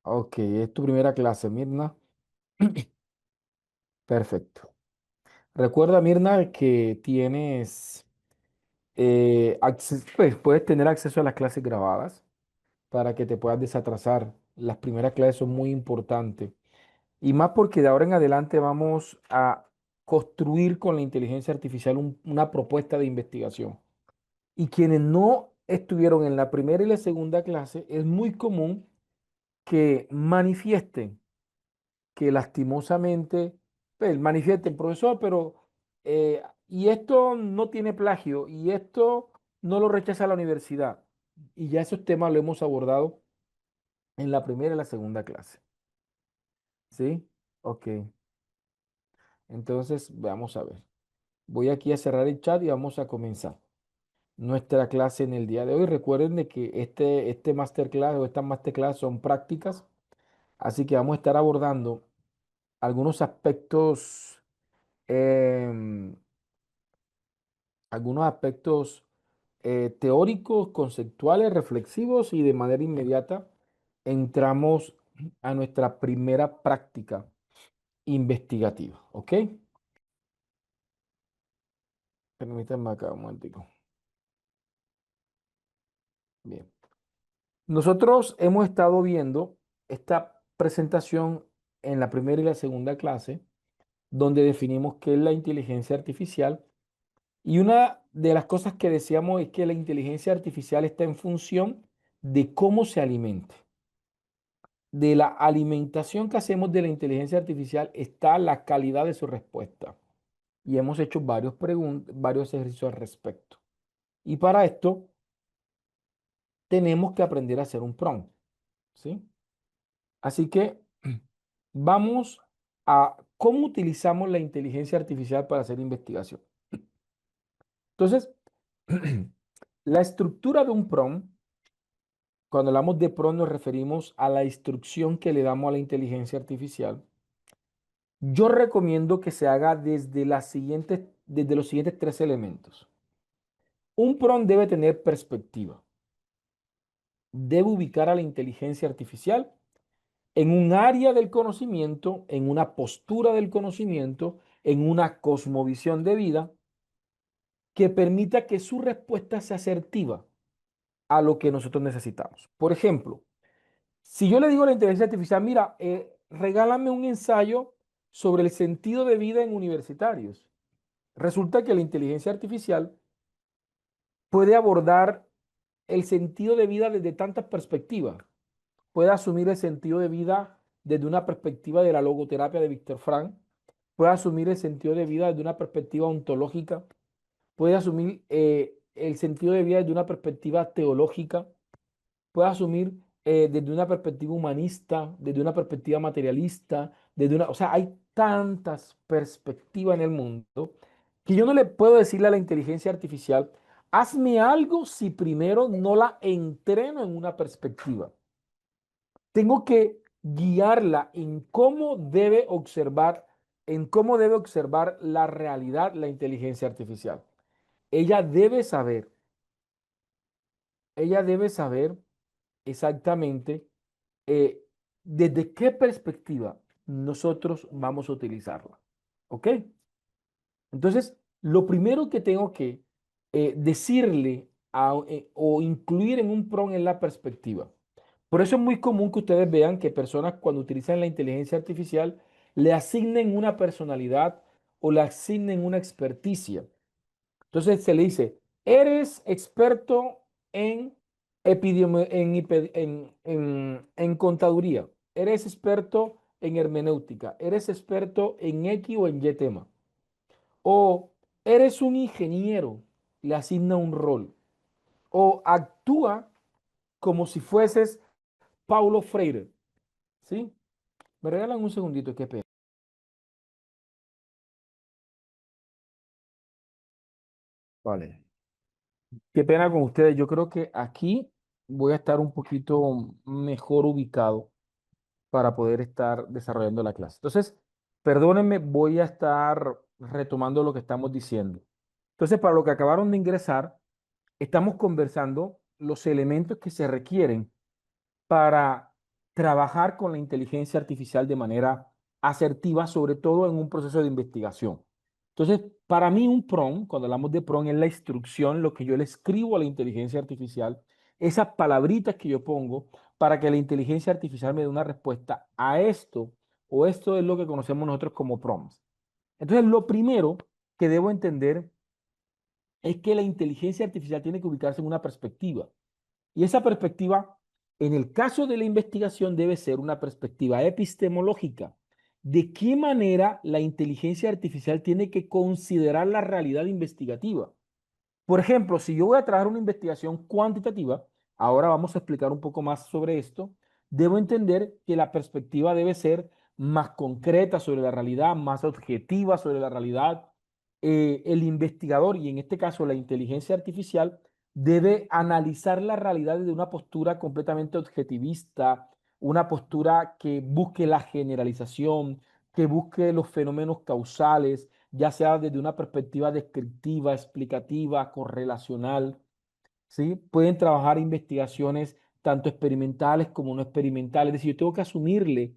Ok, es tu primera clase, Mirna. Perfecto. Recuerda, Mirna, que tienes pues, puedes tener acceso a las clases grabadas para que te puedas desatrasar. Las primeras clases son muy importantes. Y más porque de ahora en adelante vamos a construir con la inteligencia artificial una propuesta de investigación. Y quienes no estuvieron en la primera y la segunda clase, es muy común que manifiesten que lastimosamente, pues, manifiesten, profesor, pero y esto no tiene plagio y esto no lo rechaza la universidad. Y ya esos temas lo hemos abordado en la primera y la segunda clase. ¿Sí? Ok. Entonces, vamos a ver. Voy aquí a cerrar el chat y vamos a comenzar nuestra clase en el día de hoy. Recuerden de que este masterclass o estas masterclass son prácticas, así que vamos a estar abordando algunos aspectos em, teóricos, conceptuales, reflexivos y de manera inmediata entramos a nuestra primera práctica investigativa. ¿Ok? Permítanme acá un momentico. Bien. Nosotros hemos estado viendo esta presentación en la primera y la segunda clase, donde definimos qué es la inteligencia artificial. Y una de las cosas que decíamos es que la inteligencia artificial está en función de cómo se alimente. De la alimentación que hacemos de la inteligencia artificial está la calidad de su respuesta. Y hemos hecho varios ejercicios al respecto. Y para esto tenemos que aprender a hacer un prompt, ¿sí? Así que vamos a cómo utilizamos la inteligencia artificial para hacer investigación. Entonces, la estructura de un prompt, cuando hablamos de prompt nos referimos a la instrucción que le damos a la inteligencia artificial. Yo recomiendo que se haga desde los siguientes tres elementos. Un prompt debe tener perspectiva. Debe ubicar a la inteligencia artificial en un área del conocimiento, en una postura del conocimiento, en una cosmovisión de vida que permita que su respuesta sea asertiva a lo que nosotros necesitamos. Por ejemplo, si yo le digo a la inteligencia artificial, mira, regálame un ensayo sobre el sentido de vida en universitarios. Resulta que la inteligencia artificial puede abordar el sentido de vida desde tantas perspectivas. Puede asumir el sentido de vida desde una perspectiva de la logoterapia de Víctor Frank, puede asumir el sentido de vida desde una perspectiva ontológica, puede asumir el sentido de vida desde una perspectiva teológica, puede asumir desde una perspectiva humanista, desde una perspectiva materialista, o sea, hay tantas perspectivas en el mundo que yo no le puedo decirle a la inteligencia artificial, hazme algo si primero no la entreno en una perspectiva. Tengo que guiarla en cómo debe observar la realidad la inteligencia artificial. Ella debe saber, ella debe saber exactamente eh, desde qué perspectiva nosotros vamos a utilizarla. ¿Ok? Entonces, lo primero que tengo que decirle o incluir en un prompt es la perspectiva. Por eso es muy común que ustedes vean que personas cuando utilizan la inteligencia artificial le asignen una personalidad o le asignen una experticia. Entonces se le dice, eres experto en, en contaduría, eres experto en hermenéutica, eres experto en X o en Y tema. O eres un ingeniero, le asigna un rol. O actúa como si fueses Paulo Freire. ¿Sí? Me regalan un segundito, qué pena. Vale. Qué pena con ustedes. Yo creo que aquí voy a estar un poquito mejor ubicado para poder estar desarrollando la clase. Entonces, perdónenme, voy a estar retomando lo que estamos diciendo. Entonces, para lo que acabaron de ingresar, estamos conversando los elementos que se requieren para trabajar con la inteligencia artificial de manera asertiva, sobre todo en un proceso de investigación. Entonces, para mí un prompt, cuando hablamos de prompt, es la instrucción, lo que yo le escribo a la inteligencia artificial, esas palabritas que yo pongo para que la inteligencia artificial me dé una respuesta a esto, o esto es lo que conocemos nosotros como prompts. Entonces, lo primero que debo entender es que la inteligencia artificial tiene que ubicarse en una perspectiva. Y esa perspectiva, en el caso de la investigación, debe ser una perspectiva epistemológica. ¿De qué manera la inteligencia artificial tiene que considerar la realidad investigativa? Por ejemplo, si yo voy a trabajar una investigación cuantitativa, ahora vamos a explicar un poco más sobre esto, debo entender que la perspectiva debe ser más concreta sobre la realidad, más objetiva sobre la realidad. El investigador, y en este caso la inteligencia artificial, debe analizar la realidad desde una postura completamente objetivista, una postura que busque la generalización, que busque los fenómenos causales, ya sea desde una perspectiva descriptiva, explicativa, correlacional, ¿sí? Pueden trabajar investigaciones tanto experimentales como no experimentales. Es decir, yo tengo que asumirle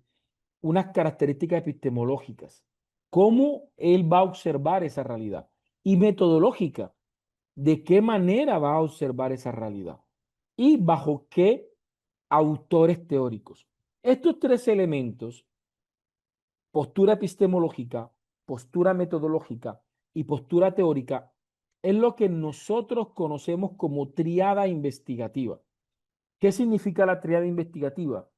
unas características epistemológicas. ¿Cómo él va a observar esa realidad? Y metodológica. ¿De qué manera va a observar esa realidad? ¿Y bajo qué autores teóricos? Estos tres elementos, postura epistemológica, postura metodológica y postura teórica, es lo que nosotros conocemos como triada investigativa. ¿Qué significa la triada investigativa?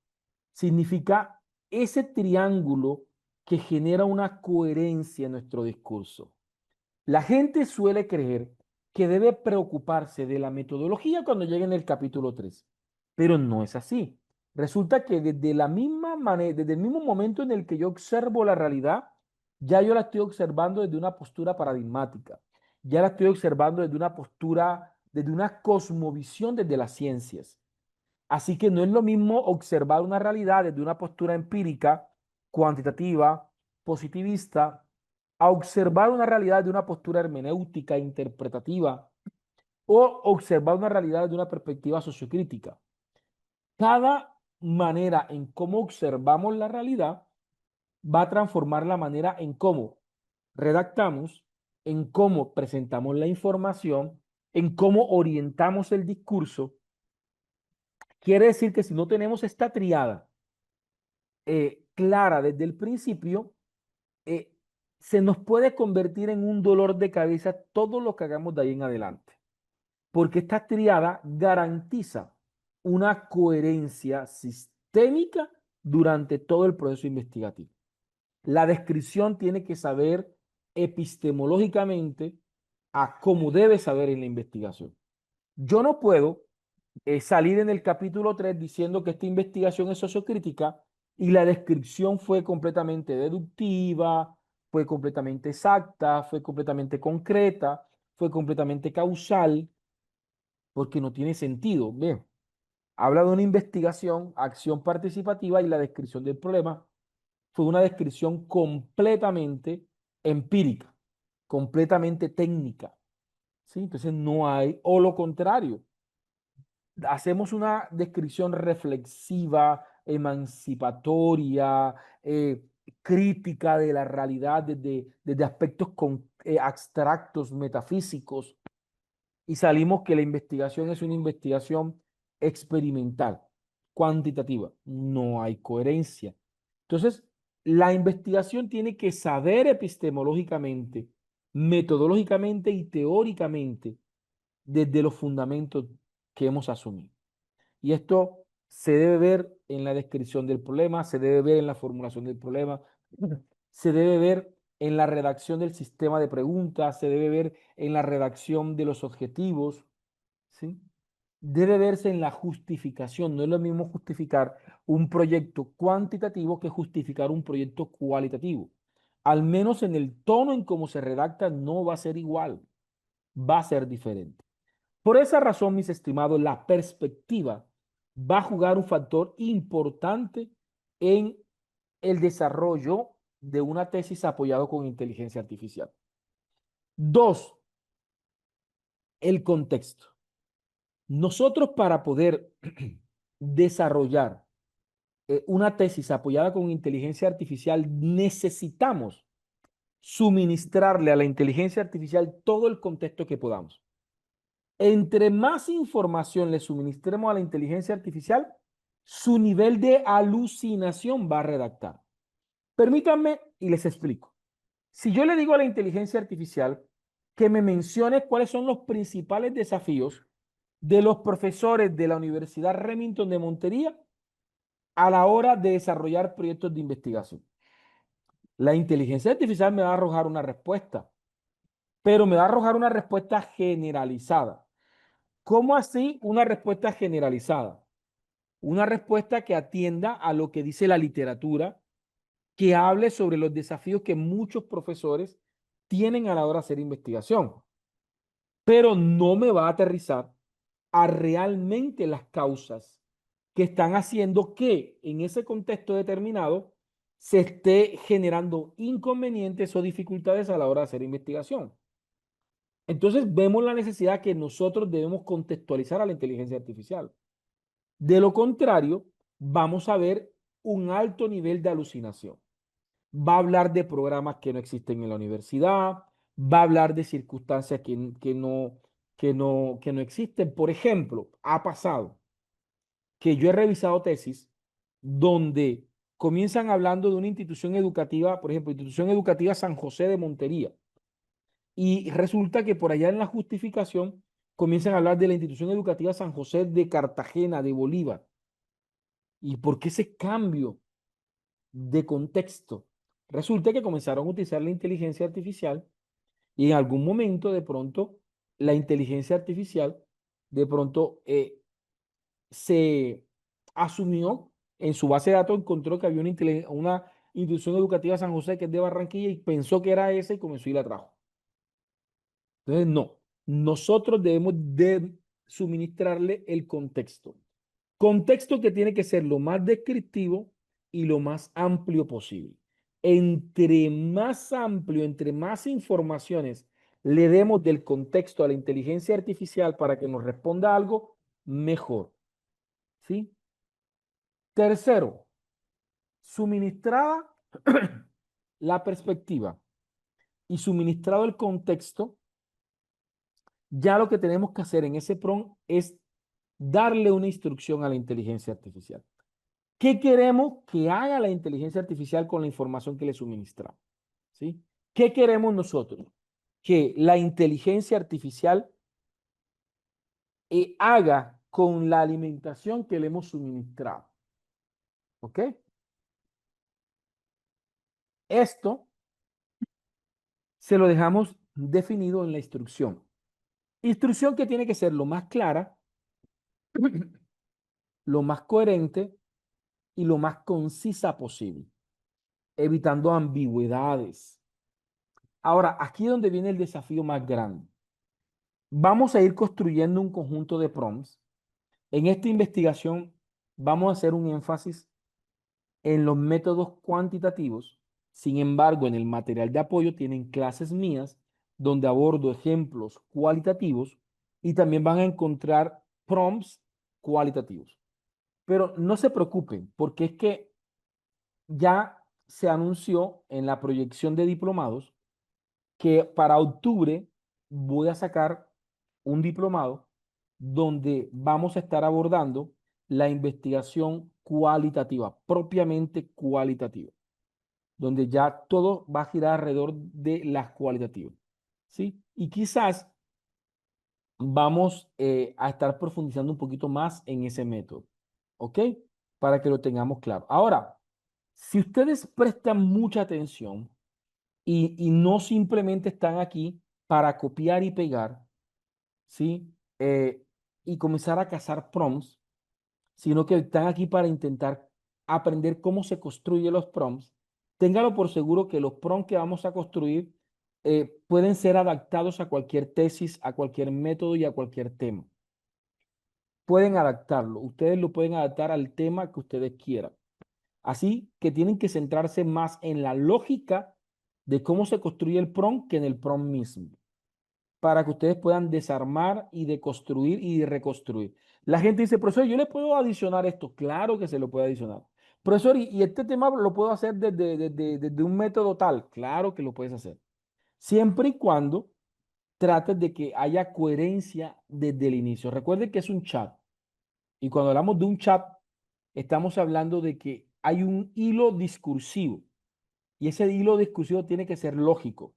Significa ese triángulo que genera una coherencia en nuestro discurso. La gente suele creer que debe preocuparse de la metodología cuando llegue en el capítulo 3, pero no es así. Resulta que desde la misma manera, desde el mismo momento en el que yo observo la realidad, ya yo la estoy observando desde una postura paradigmática, ya la estoy observando desde una postura, desde una cosmovisión desde las ciencias. Así que no es lo mismo observar una realidad desde una postura empírica, cuantitativa, positivista, a observar una realidad de una postura hermenéutica, interpretativa, o observar una realidad de una perspectiva sociocrítica. Cada manera en cómo observamos la realidad va a transformar la manera en cómo redactamos, en cómo presentamos la información, en cómo orientamos el discurso. Quiere decir que si no tenemos esta triada clara desde el principio, eh, se nos puede convertir en un dolor de cabeza todo lo que hagamos de ahí en adelante, porque esta triada garantiza una coherencia sistémica durante todo el proceso investigativo. La descripción tiene que saber epistemológicamente a cómo debe saber en la investigación. Yo no puedo salir en el capítulo 3 diciendo que esta investigación es sociocrítica y la descripción fue completamente deductiva, fue completamente exacta, fue completamente concreta, fue completamente causal, porque no tiene sentido. Bien, habla de una investigación, acción participativa y la descripción del problema fue una descripción completamente empírica, completamente técnica. ¿Sí? Entonces no hay, o lo contrario, hacemos una descripción reflexiva, emancipatoria, crítica de la realidad desde aspectos abstractos, metafísicos, y salimos que la investigación es una investigación experimental, cuantitativa. No hay coherencia. Entonces, la investigación tiene que saber epistemológicamente, metodológicamente y teóricamente desde los fundamentos que hemos asumido. Y esto se debe ver en la descripción del problema, se debe ver en la formulación del problema, se debe ver en la redacción del sistema de preguntas, se debe ver en la redacción de los objetivos, ¿sí? Debe verse en la justificación. No es lo mismo justificar un proyecto cuantitativo que justificar un proyecto cualitativo. Al menos en el tono en cómo se redacta no va a ser igual, va a ser diferente. Por esa razón, mis estimados, la perspectiva va a jugar un factor importante en el desarrollo de una tesis apoyado con inteligencia artificial. Dos, el contexto. Nosotros para poder desarrollar una tesis apoyada con inteligencia artificial, necesitamos suministrarle a la inteligencia artificial todo el contexto que podamos. Entre más información le suministremos a la inteligencia artificial, su nivel de alucinación va a redactar. Permítanme y les explico. Si yo le digo a la inteligencia artificial que me mencione cuáles son los principales desafíos de los profesores de la Universidad Remington de Montería a la hora de desarrollar proyectos de investigación, la inteligencia artificial me va a arrojar una respuesta, pero me va a arrojar una respuesta generalizada. ¿Cómo así una respuesta generalizada? Una respuesta que atienda a lo que dice la literatura, que hable sobre los desafíos que muchos profesores tienen a la hora de hacer investigación, pero no me va a aterrizar a realmente las causas que están haciendo que en ese contexto determinado se esté generando inconvenientes o dificultades a la hora de hacer investigación. Entonces vemos la necesidad que nosotros debemos contextualizar a la inteligencia artificial. De lo contrario, vamos a ver un alto nivel de alucinación. Va a hablar de programas que no existen en la universidad, va a hablar de circunstancias que no existen. Por ejemplo, ha pasado que yo he revisado tesis donde comienzan hablando de una institución educativa, por ejemplo, Institución Educativa San José de Montería, y resulta que por allá en la justificación comienzan a hablar de la Institución Educativa San José de Cartagena, de Bolívar. ¿Y por qué ese cambio de contexto? Resulta que comenzaron a utilizar la inteligencia artificial y en algún momento de pronto la inteligencia artificial de pronto se asumió en su base de datos, encontró que había una institución educativa San José que es de Barranquilla y pensó que era esa y comenzó y la trajo. Entonces, no, nosotros debemos de suministrarle el contexto. Contexto que tiene que ser lo más descriptivo y lo más amplio posible. Entre más amplio, entre más informaciones le demos del contexto a la inteligencia artificial para que nos responda algo, mejor. ¿Sí? Tercero, suministrada la perspectiva y suministrado el contexto, ya lo que tenemos que hacer en ese prompt es darle una instrucción a la inteligencia artificial. ¿Qué queremos que haga la inteligencia artificial con la información que le suministramos? ¿Sí? ¿Qué queremos nosotros? Que la inteligencia artificial haga con la alimentación que le hemos suministrado. ¿Ok? Esto se lo dejamos definido en la instrucción. Instrucción que tiene que ser lo más clara, lo más coherente y lo más concisa posible, evitando ambigüedades. Ahora, aquí es donde viene el desafío más grande. Vamos a ir construyendo un conjunto de prompts. En esta investigación vamos a hacer un énfasis en los métodos cuantitativos. Sin embargo, en el material de apoyo tienen clases mías donde abordo ejemplos cualitativos y también van a encontrar prompts cualitativos. Pero no se preocupen, porque es que ya se anunció en la proyección de diplomados que para octubre voy a sacar un diplomado donde vamos a estar abordando la investigación cualitativa, propiamente cualitativa, donde ya todo va a girar alrededor de las cualitativas, ¿sí? Y quizás vamos a estar profundizando un poquito más en ese método, ¿ok? Para que lo tengamos claro. Ahora, si ustedes prestan mucha atención y no simplemente están aquí para copiar y pegar, ¿sí? Y comenzar a cazar prompts, sino que están aquí para intentar aprender cómo se construyen los prompts. Téngalo por seguro que los prompts que vamos a construir pueden ser adaptados a cualquier tesis, a cualquier método y a cualquier tema. Pueden adaptarlo, ustedes lo pueden adaptar al tema que ustedes quieran. Así que tienen que centrarse más en la lógica de cómo se construye el prompt que en el prompt mismo, para que ustedes puedan desarmar y deconstruir y reconstruir. La gente dice, profesor, yo le puedo adicionar esto. Claro que se lo puede adicionar. Profesor, ¿y este tema lo puedo hacer desde un método tal? Claro que lo puedes hacer. Siempre y cuando trates de que haya coherencia desde el inicio. Recuerde que es un chat. Y cuando hablamos de un chat, estamos hablando de que hay un hilo discursivo. Y ese hilo discursivo tiene que ser lógico.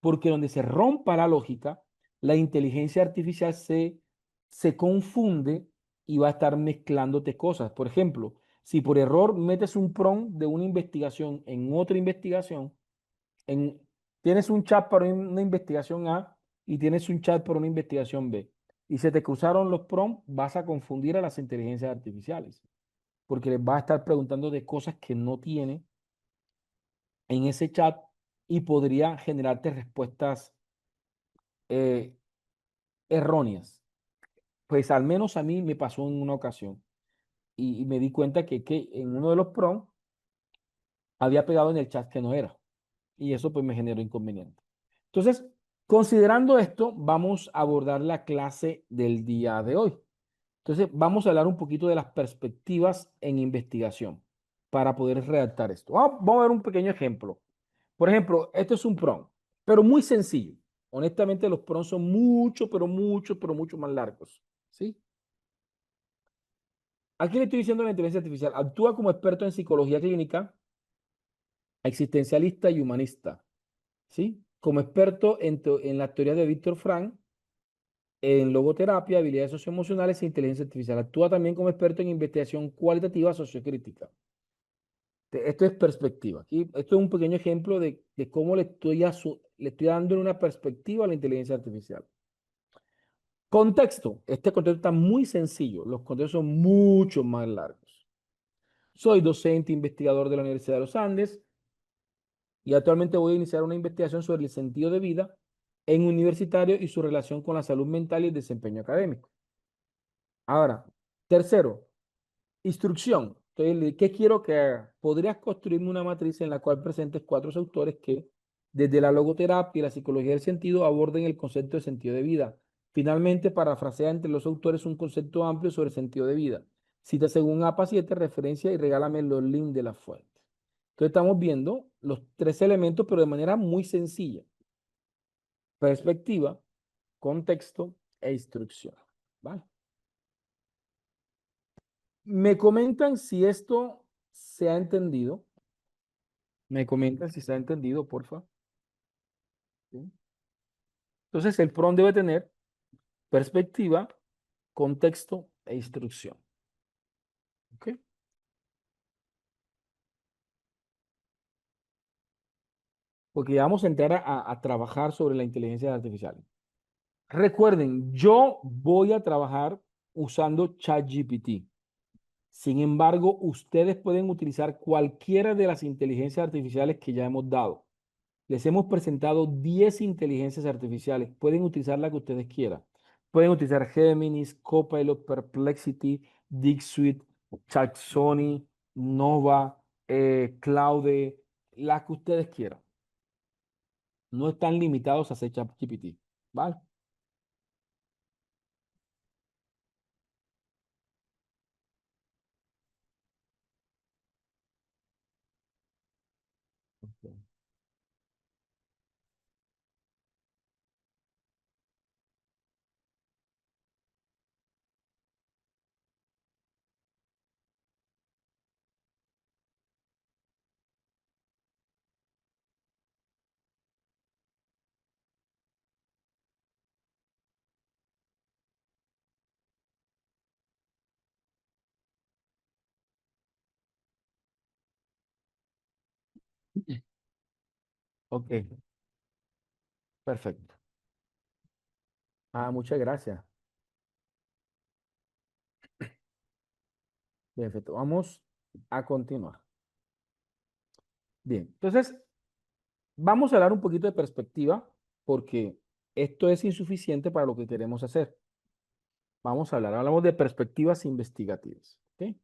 Porque donde se rompa la lógica, la inteligencia artificial se confunde y va a estar mezclándote cosas. Por ejemplo, si por error metes un prompt de una investigación en otra investigación, en, tienes un chat para una investigación A y tienes un chat para una investigación B, y se te cruzaron los prompts, vas a confundir a las inteligencias artificiales, porque les vas a estar preguntando de cosas que no tiene en ese chat y podría generarte respuestas eh, erróneas. Pues al menos a mí me pasó en una ocasión y me di cuenta que en uno de los prompts había pegado en el chat que no era. Y eso pues me generó inconveniente. Entonces, considerando esto, vamos a abordar la clase del día de hoy. Entonces, vamos a hablar un poquito de las perspectivas en investigación para poder redactar esto. Vamos a ver un pequeño ejemplo. Por ejemplo, esto es un prompt, pero muy sencillo. Honestamente, los prompts son mucho, pero mucho más largos. ¿Sí? Aquí le estoy diciendo a la inteligencia artificial, actúa como experto en psicología clínica, existencialista y humanista. ¿Sí? Como experto en la teoría de Víctor Frank, en logoterapia, habilidades socioemocionales e inteligencia artificial. Actúa también como experto en investigación cualitativa sociocrítica. Esto es perspectiva. Aquí, esto es un pequeño ejemplo de cómo le estoy dando una perspectiva a la inteligencia artificial. Contexto. Este contexto está muy sencillo. Los contextos son mucho más largos. Soy docente investigador de la Universidad de los Andes y actualmente voy a iniciar una investigación sobre el sentido de vida en universitario y su relación con la salud mental y el desempeño académico. Ahora, tercero, instrucción. Entonces, ¿qué quiero que haga? Podrías construirme una matriz en la cual presentes cuatro autores que, desde la logoterapia y la psicología del sentido, aborden el concepto de sentido de vida. Finalmente, parafrasea entre los autores un concepto amplio sobre el sentido de vida. Cita según APA 7, referencia y regálame los links de la fuente. Entonces, estamos viendo los tres elementos, pero de manera muy sencilla. Perspectiva, contexto e instrucción. ¿Vale? Me comentan si esto se ha entendido. Me comentan si se ha entendido, porfa. ¿Sí? Entonces, el PRON debe tener perspectiva, contexto e instrucción. ¿Ok? Porque ya vamos a entrar a trabajar sobre la inteligencia artificial. Recuerden, yo voy a trabajar usando ChatGPT. Sin embargo, ustedes pueden utilizar cualquiera de las inteligencias artificiales que ya hemos dado. Les hemos presentado 10 inteligencias artificiales. Pueden utilizar la que ustedes quieran. Pueden utilizar Géminis, Copilot, Perplexity, Dixit, Chatsony, Nova, Claude, la que ustedes quieran. No están limitados a hacer ChatGPT. ¿Vale? Ok. Ok, perfecto. Muchas gracias. Perfecto. Vamos a continuar. Bien, entonces vamos a hablar un poquito de perspectiva porque esto es insuficiente para lo que queremos hacer. Vamos a hablar, hablamos de perspectivas investigativas, ¿ok?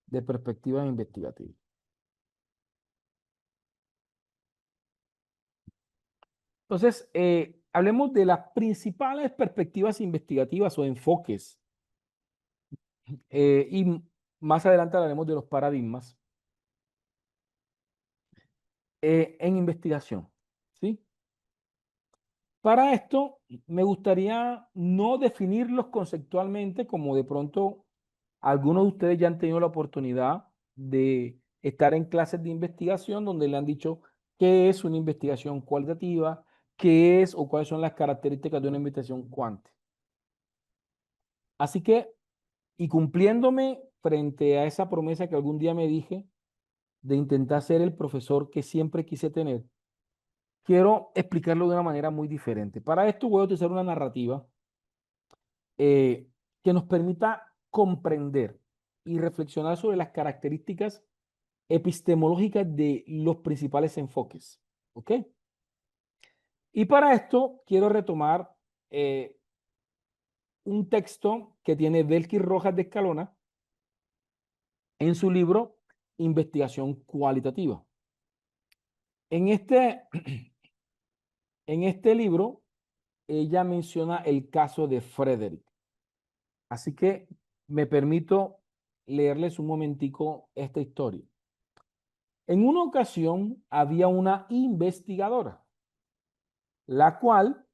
De perspectivas investigativas. Entonces, hablemos de las principales perspectivas investigativas o enfoques. Y más adelante hablaremos de los paradigmas en investigación, ¿sí? Para esto, me gustaría no definirlos conceptualmente, como de pronto algunos de ustedes ya han tenido la oportunidad de estar en clases de investigación donde le han dicho qué es una investigación cualitativa, qué es o cuáles son las características de una investigación cuant. Así que, y cumpliéndome frente a esa promesa que algún día me dije de intentar ser el profesor que siempre quise tener, quiero explicarlo de una manera muy diferente. Para esto voy a utilizar una narrativa eh, que nos permita comprender y reflexionar sobre las características epistemológicas de los principales enfoques. ¿Ok? Y para esto quiero retomar eh, un texto que tiene Belkis Rojas de Escalona en su libro Investigación Cualitativa. En este, en este libro, ella menciona el caso de Frederick. Así que me permito leerles un momentico esta historia. En una ocasión había una investigadora, la cual,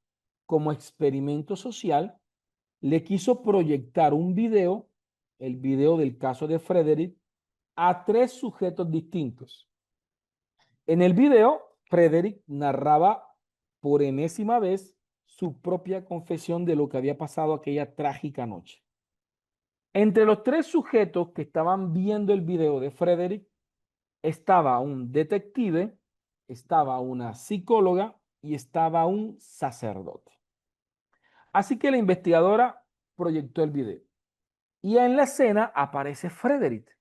como experimento social, le quiso proyectar un video, el video del caso de Frederick, a tres sujetos distintos. En el video, Frederick narraba por enésima vez su propia confesión de lo que había pasado aquella trágica noche. Entre los tres sujetos que estaban viendo el video de Frederick estaba un detective, estaba una psicóloga y estaba un sacerdote. Así que la investigadora proyectó el video. Y en la escena aparece Frederick,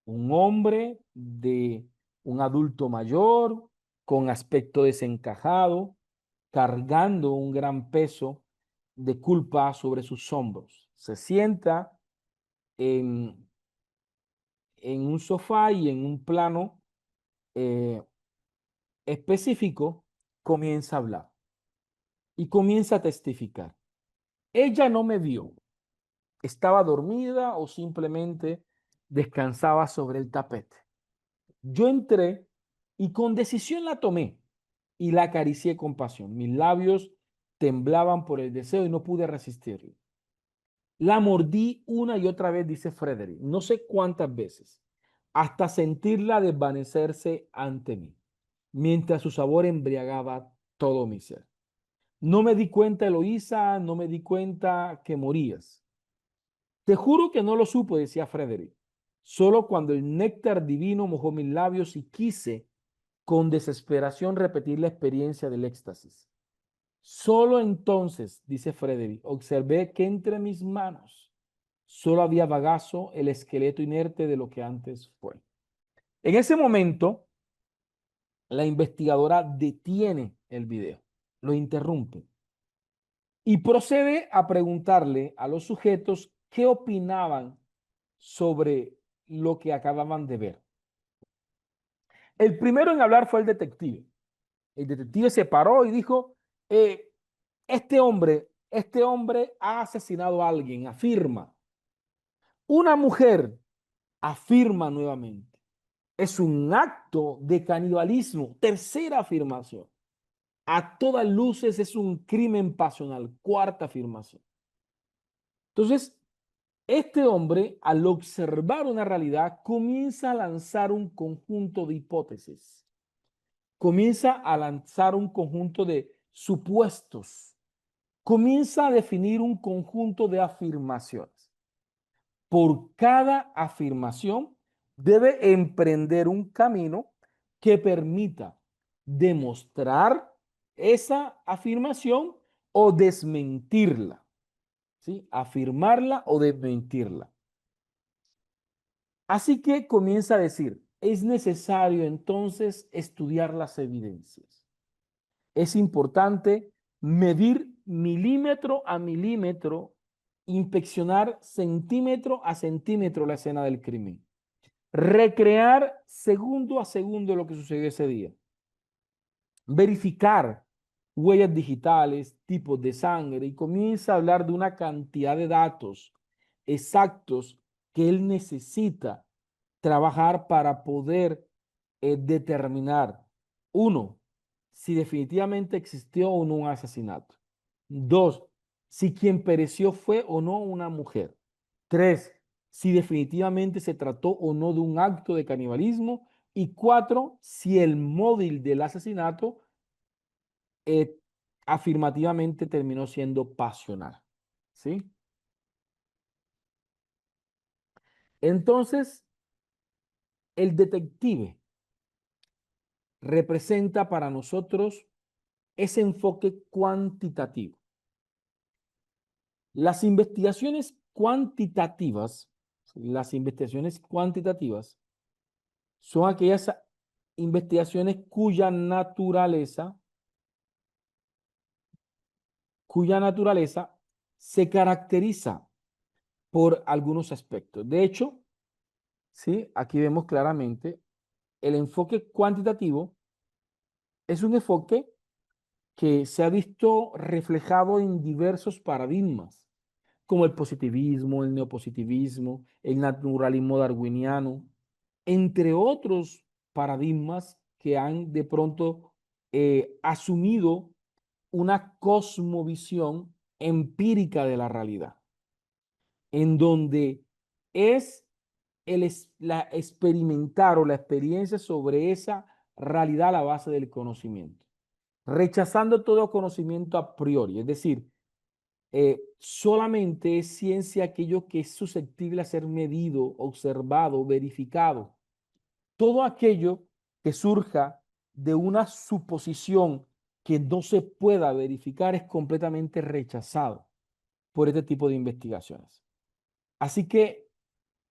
un hombre de un adulto mayor, con aspecto desencajado, cargando un gran peso de culpa sobre sus hombros. Se sienta en, en un sofá y en un plano eh, específico, comienza a hablar y comienza a testificar. Ella no me vio, estaba dormida o simplemente descansaba sobre el tapete. Yo entré y con decisión la tomé y la acaricié con pasión. Mis labios temblaban por el deseo y no pude resistirlo. La mordí una y otra vez, dice Frederick, no sé cuántas veces, hasta sentirla desvanecerse ante mí, mientras su sabor embriagaba todo mi ser. No me di cuenta, Eloísa, no me di cuenta que morías. Te juro que no lo supo, decía Frederick. Solo cuando el néctar divino mojó mis labios y quise con desesperación repetir la experiencia del éxtasis. Solo entonces, dice Frederick, observé que entre mis manos solo había bagazo el esqueleto inerte de lo que antes fue. En ese momento, la investigadora detiene el video, lo interrumpe y procede a preguntarle a los sujetos qué opinaban sobre lo que acababan de ver. El primero en hablar fue el detective. El detective se paró y dijo, este hombre ha asesinado a alguien, afirma. Una mujer afirma nuevamente. Es un acto de canibalismo. Tercera afirmación. A todas luces es un crimen pasional. Cuarta afirmación. Entonces, este hombre, al observar una realidad, comienza a lanzar un conjunto de hipótesis, comienza a lanzar un conjunto de supuestos, comienza a definir un conjunto de afirmaciones. Por cada afirmación debe emprender un camino que permita demostrar esa afirmación o desmentirla. ¿Sí? Afirmarla o desmentirla. Así que comienza a decir, es necesario entonces estudiar las evidencias. Es importante medir milímetro a milímetro, inspeccionar centímetro a centímetro la escena del crimen, recrear segundo a segundo lo que sucedió ese día, verificar huellas digitales, tipos de sangre y comienza a hablar de una cantidad de datos exactos que él necesita trabajar para poder determinar, uno, si definitivamente existió o no un asesinato. Dos, si quien pereció fue o no una mujer. Tres, si definitivamente se trató o no de un acto de canibalismo. Y cuatro, si el móvil del asesinato eh, afirmativamente terminó siendo pasional. ¿Sí? Entonces, el detective representa para nosotros ese enfoque cuantitativo. Las investigaciones cuantitativas, las investigaciones cuantitativas son aquellas investigaciones cuya naturaleza se caracteriza por algunos aspectos. De hecho, ¿sí? Aquí vemos claramente el enfoque cuantitativo es un enfoque que se ha visto reflejado en diversos paradigmas, como el positivismo, el neopositivismo, el naturalismo darwiniano, entre otros paradigmas que han de pronto asumido una cosmovisión empírica de la realidad, en donde es la experimentar o la experiencia sobre esa realidad a la base del conocimiento, rechazando todo conocimiento a priori, es decir, solamente es ciencia aquello que es susceptible a ser medido, observado, verificado. Todo aquello que surja de una suposición que no se pueda verificar es completamente rechazado por este tipo de investigaciones. Así que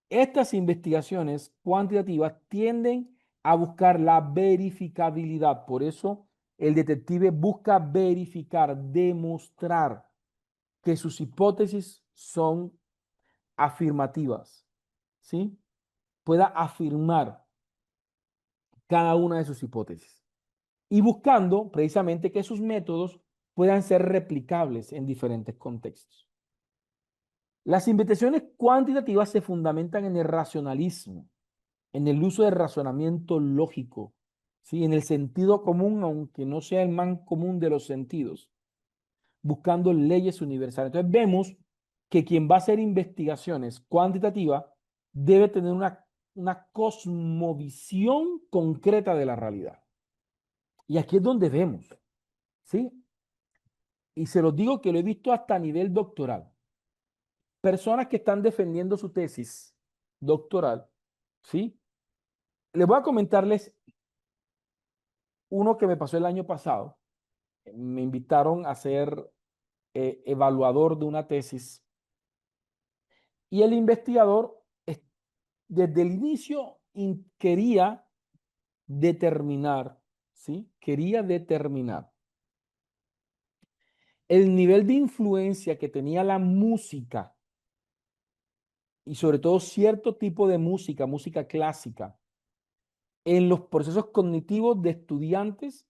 estas investigaciones cuantitativas tienden a buscar la verificabilidad. Por eso el detective busca verificar, demostrar que sus hipótesis son afirmativas, ¿sí? Pueda afirmar cada una de sus hipótesis y buscando precisamente que sus métodos puedan ser replicables en diferentes contextos. Las investigaciones cuantitativas se fundamentan en el racionalismo, en el uso del razonamiento lógico, ¿sí? En el sentido común, aunque no sea el más común de los sentidos, buscando leyes universales. Entonces vemos que quien va a hacer investigaciones cuantitativas debe tener una cosmovisión concreta de la realidad. Y aquí es donde vemos, ¿sí? Y se los digo que lo he visto hasta a nivel doctoral. Personas que están defendiendo su tesis doctoral, ¿sí? Les voy a comentarles uno que me pasó el año pasado. Me invitaron a ser evaluador de una tesis y el investigador desde el inicio quería determinar, ¿sí? Quería determinar el nivel de influencia que tenía la música y sobre todo cierto tipo de música, música clásica, en los procesos cognitivos de estudiantes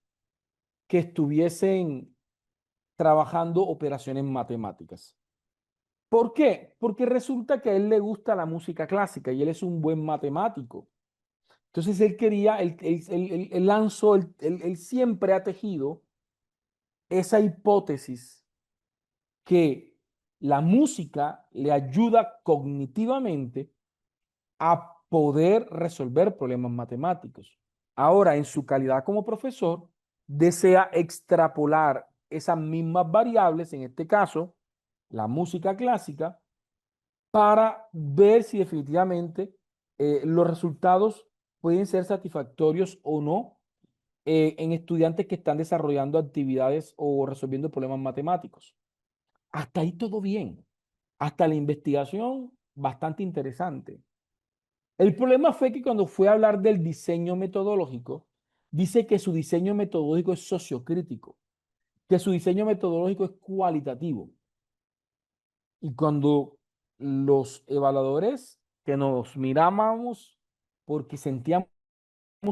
que estuviesen trabajando operaciones matemáticas. ¿Por qué? Porque resulta que a él le gusta la música clásica y él es un buen matemático. Entonces él quería, él lanzó, él siempre ha tejido esa hipótesis que la música le ayuda cognitivamente a poder resolver problemas matemáticos. Ahora, en su calidad como profesor, desea extrapolar esas mismas variables, en este caso, la música clásica, para ver si definitivamente los resultados pueden ser satisfactorios o no en estudiantes que están desarrollando actividades o resolviendo problemas matemáticos. Hasta ahí todo bien. Hasta la investigación bastante interesante. El problema fue que cuando fue a hablar del diseño metodológico, dice que su diseño metodológico es sociocrítico, que su diseño metodológico es cualitativo. Y cuando los evaluadores que nos mirábamos porque sentíamos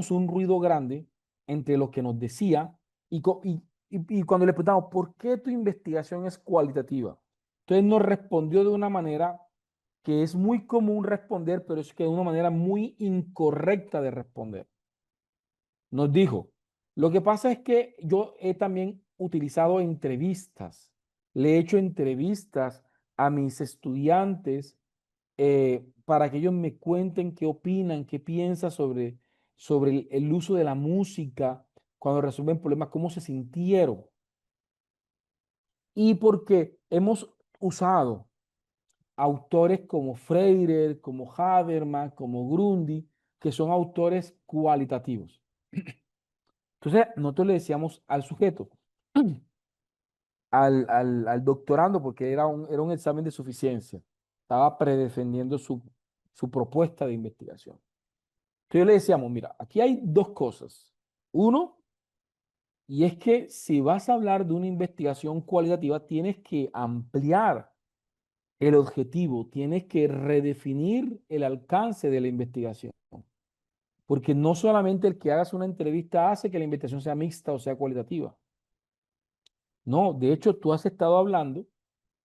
un ruido grande entre lo que nos decía y cuando le preguntamos, ¿por qué tu investigación es cualitativa? Entonces nos respondió de una manera que es muy común responder, pero es que de una manera muy incorrecta de responder. Nos dijo, lo que pasa es que yo he también utilizado entrevistas, le he hecho entrevistas a mis estudiantes para que ellos me cuenten qué opinan, qué piensan sobre el uso de la música cuando resuelven problemas, cómo se sintieron. Y porque hemos usado autores como Freire, como Habermas, como Grundy, que son autores cualitativos. Entonces, nosotros le decíamos al sujeto, al doctorando, porque era un examen de suficiencia, estaba predefendiendo su propuesta de investigación. Entonces le decíamos, mira, aquí hay dos cosas. Uno, y es que si vas a hablar de una investigación cualitativa, tienes que ampliar el objetivo, tienes que redefinir el alcance de la investigación. Porque no solamente el que hagas una entrevista hace que la investigación sea mixta o sea cualitativa. No, de hecho, tú has estado hablando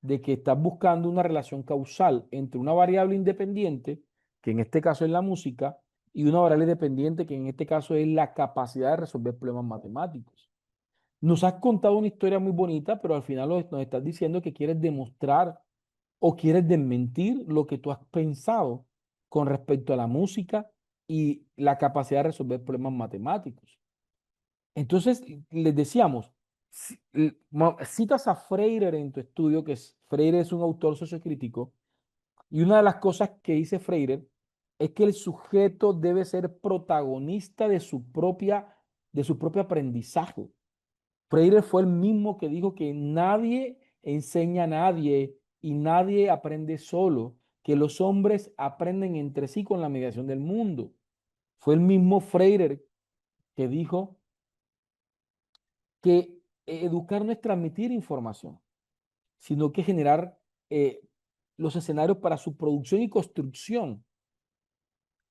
de que estás buscando una relación causal entre una variable independiente, que en este caso es la música, y una variable dependiente, que en este caso es la capacidad de resolver problemas matemáticos. Nos has contado una historia muy bonita, pero al final nos estás diciendo que quieres demostrar o quieres desmentir lo que tú has pensado con respecto a la música y la capacidad de resolver problemas matemáticos. Entonces, les decíamos, citas a Freire en tu estudio, Freire es un autor sociocrítico, y una de las cosas que dice Freire es que el sujeto debe ser protagonista de su propio aprendizaje. Freire fue el mismo que dijo que nadie enseña a nadie y nadie aprende solo, que los hombres aprenden entre sí con la mediación del mundo. Fue el mismo Freire que dijo que educar no es transmitir información, sino que generar eh, los escenarios para su producción y construcción,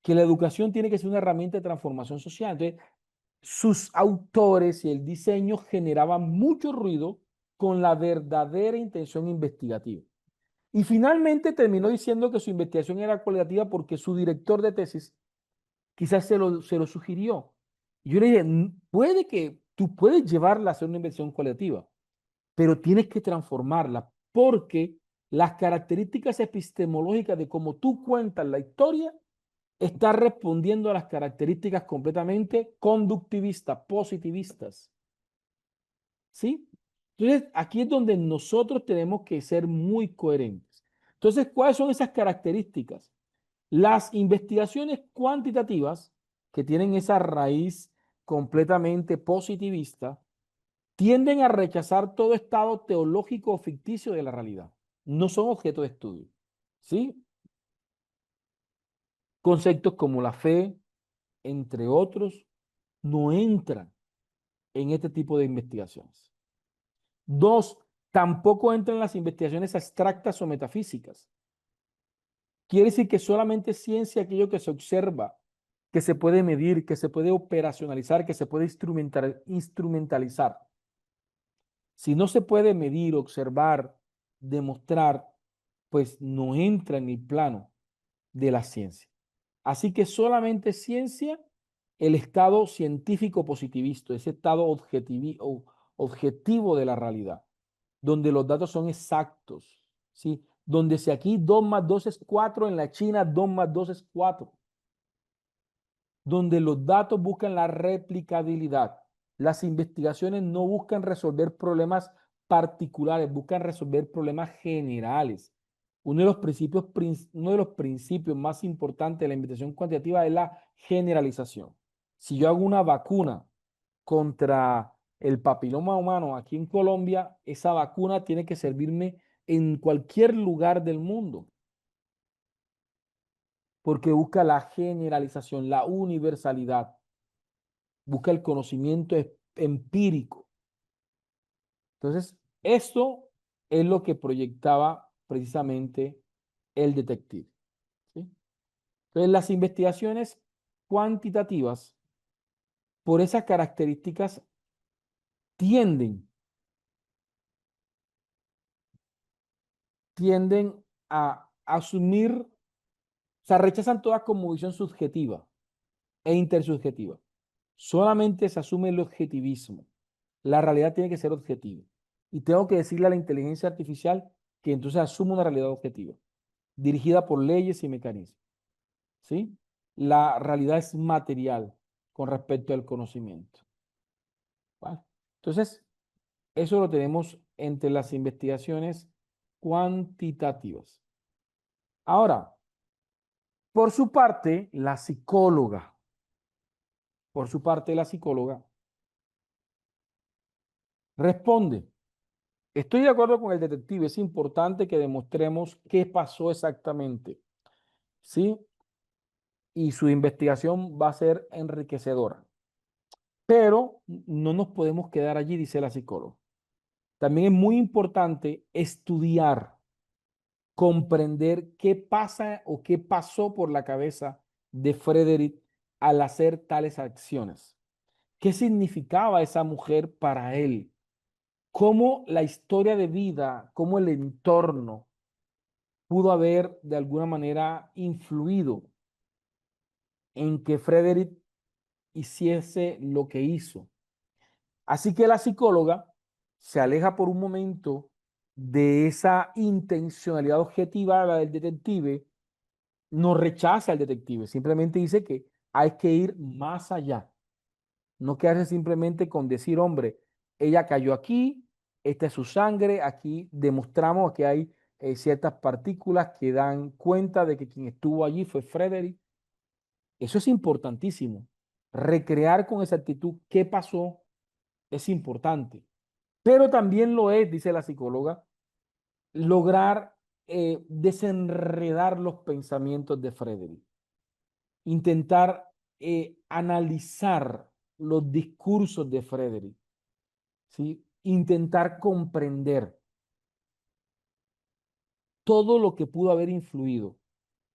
que la educación tiene que ser una herramienta de transformación social. Entonces, sus autores y el diseño generaban mucho ruido con la verdadera intención investigativa. Y finalmente terminó diciendo que su investigación era cualitativa porque su director de tesis quizás se lo sugirió. Y yo le dije, puede que tú puedes llevarla a hacer una investigación cualitativa, pero tienes que transformarla porque las características epistemológicas de cómo tú cuentas la historia está respondiendo a las características completamente conductivistas, positivistas. ¿Sí? Entonces, aquí es donde nosotros tenemos que ser muy coherentes. Entonces, ¿cuáles son esas características? Las investigaciones cuantitativas, que tienen esa raíz completamente positivista, tienden a rechazar todo estado teológico o ficticio de la realidad. No son objeto de estudio. ¿Sí? Conceptos como la fe, entre otros, no entran en este tipo de investigaciones. Dos, tampoco entran las investigaciones abstractas o metafísicas. Quiere decir que solamente ciencia aquello que se observa, que se puede medir, que se puede operacionalizar, que se puede instrumentalizar. Si no se puede medir, observar, demostrar, pues no entra en el plano de la ciencia. Así que solamente ciencia, el estado científico positivista, ese estado objetivo de la realidad, donde los datos son exactos, ¿sí? Donde si aquí 2 más 2 es 4, en la China 2 más 2 es 4, donde los datos buscan la replicabilidad. Las investigaciones no buscan resolver problemas particulares, buscan resolver problemas generales. Uno de los principios más importantes de la investigación cuantitativa es la generalización. Si yo hago una vacuna contra el papiloma humano aquí en Colombia, esa vacuna tiene que servirme en cualquier lugar del mundo, porque busca la generalización, la universalidad, busca el conocimiento empírico. Entonces, esto es lo que proyectaba precisamente el detective. ¿Sí? Entonces, las investigaciones cuantitativas, por esas características, tienden, tienden a asumir, o sea, rechazan toda cosmovisión subjetiva e intersubjetiva. Solamente se asume el objetivismo. La realidad tiene que ser objetiva. Y tengo que decirle a la inteligencia artificial que entonces asume una realidad objetiva, dirigida por leyes y mecanismos. ¿Sí? La realidad es material con respecto al conocimiento. ¿Vale? Entonces, eso lo tenemos entre las investigaciones cuantitativas. Ahora, por su parte, la psicóloga responde, estoy de acuerdo con el detective, es importante que demostremos qué pasó exactamente, ¿sí? Y su investigación va a ser enriquecedora. Pero no nos podemos quedar allí, dice la psicóloga. También es muy importante estudiar, comprender qué pasa o qué pasó por la cabeza de Frederick al hacer tales acciones. ¿Qué significaba esa mujer para él? ¿Cómo la historia de vida, cómo el entorno pudo haber de alguna manera influido en que Frederick hiciese lo que hizo? Así que la psicóloga se aleja por un momento de esa intencionalidad objetiva la del detective, no rechaza al detective, simplemente dice que hay que ir más allá, no quedarse simplemente con decir, hombre, ella cayó aquí, esta es su sangre, aquí demostramos que hay ciertas partículas que dan cuenta de que quien estuvo allí fue Frederick. Eso es importantísimo. Recrear con exactitud qué pasó es importante. Pero también lo es, dice la psicóloga, lograr desenredar los pensamientos de Frederick, intentar analizar los discursos de Frederick, ¿sí? Intentar comprender todo lo que pudo haber influido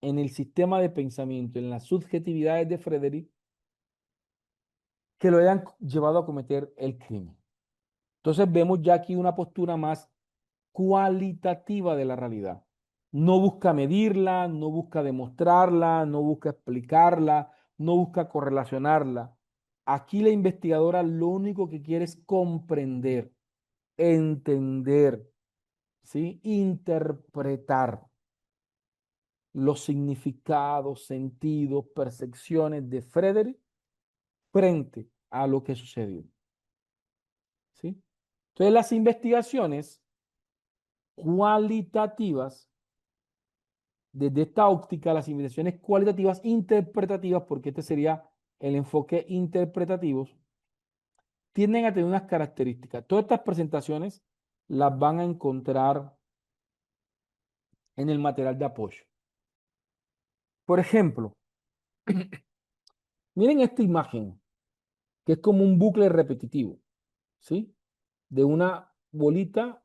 en el sistema de pensamiento, en las subjetividades de Frederick, que lo hayan llevado a cometer el crimen. Entonces vemos ya aquí una postura más cualitativa de la realidad. No busca medirla, no busca demostrarla, no busca explicarla, no busca correlacionarla. Aquí la investigadora lo único que quiere es comprender, entender, ¿sí? Interpretar los significados, sentidos, percepciones de Frederick frente a lo que sucedió, ¿sí? Entonces las investigaciones cualitativas desde esta óptica, las investigaciones cualitativas interpretativas, porque este sería el enfoque interpretativo, tienden a tener unas características. Todas estas presentaciones las van a encontrar en el material de apoyo. Por ejemplo, miren esta imagen, que es como un bucle repetitivo, ¿sí? De una bolita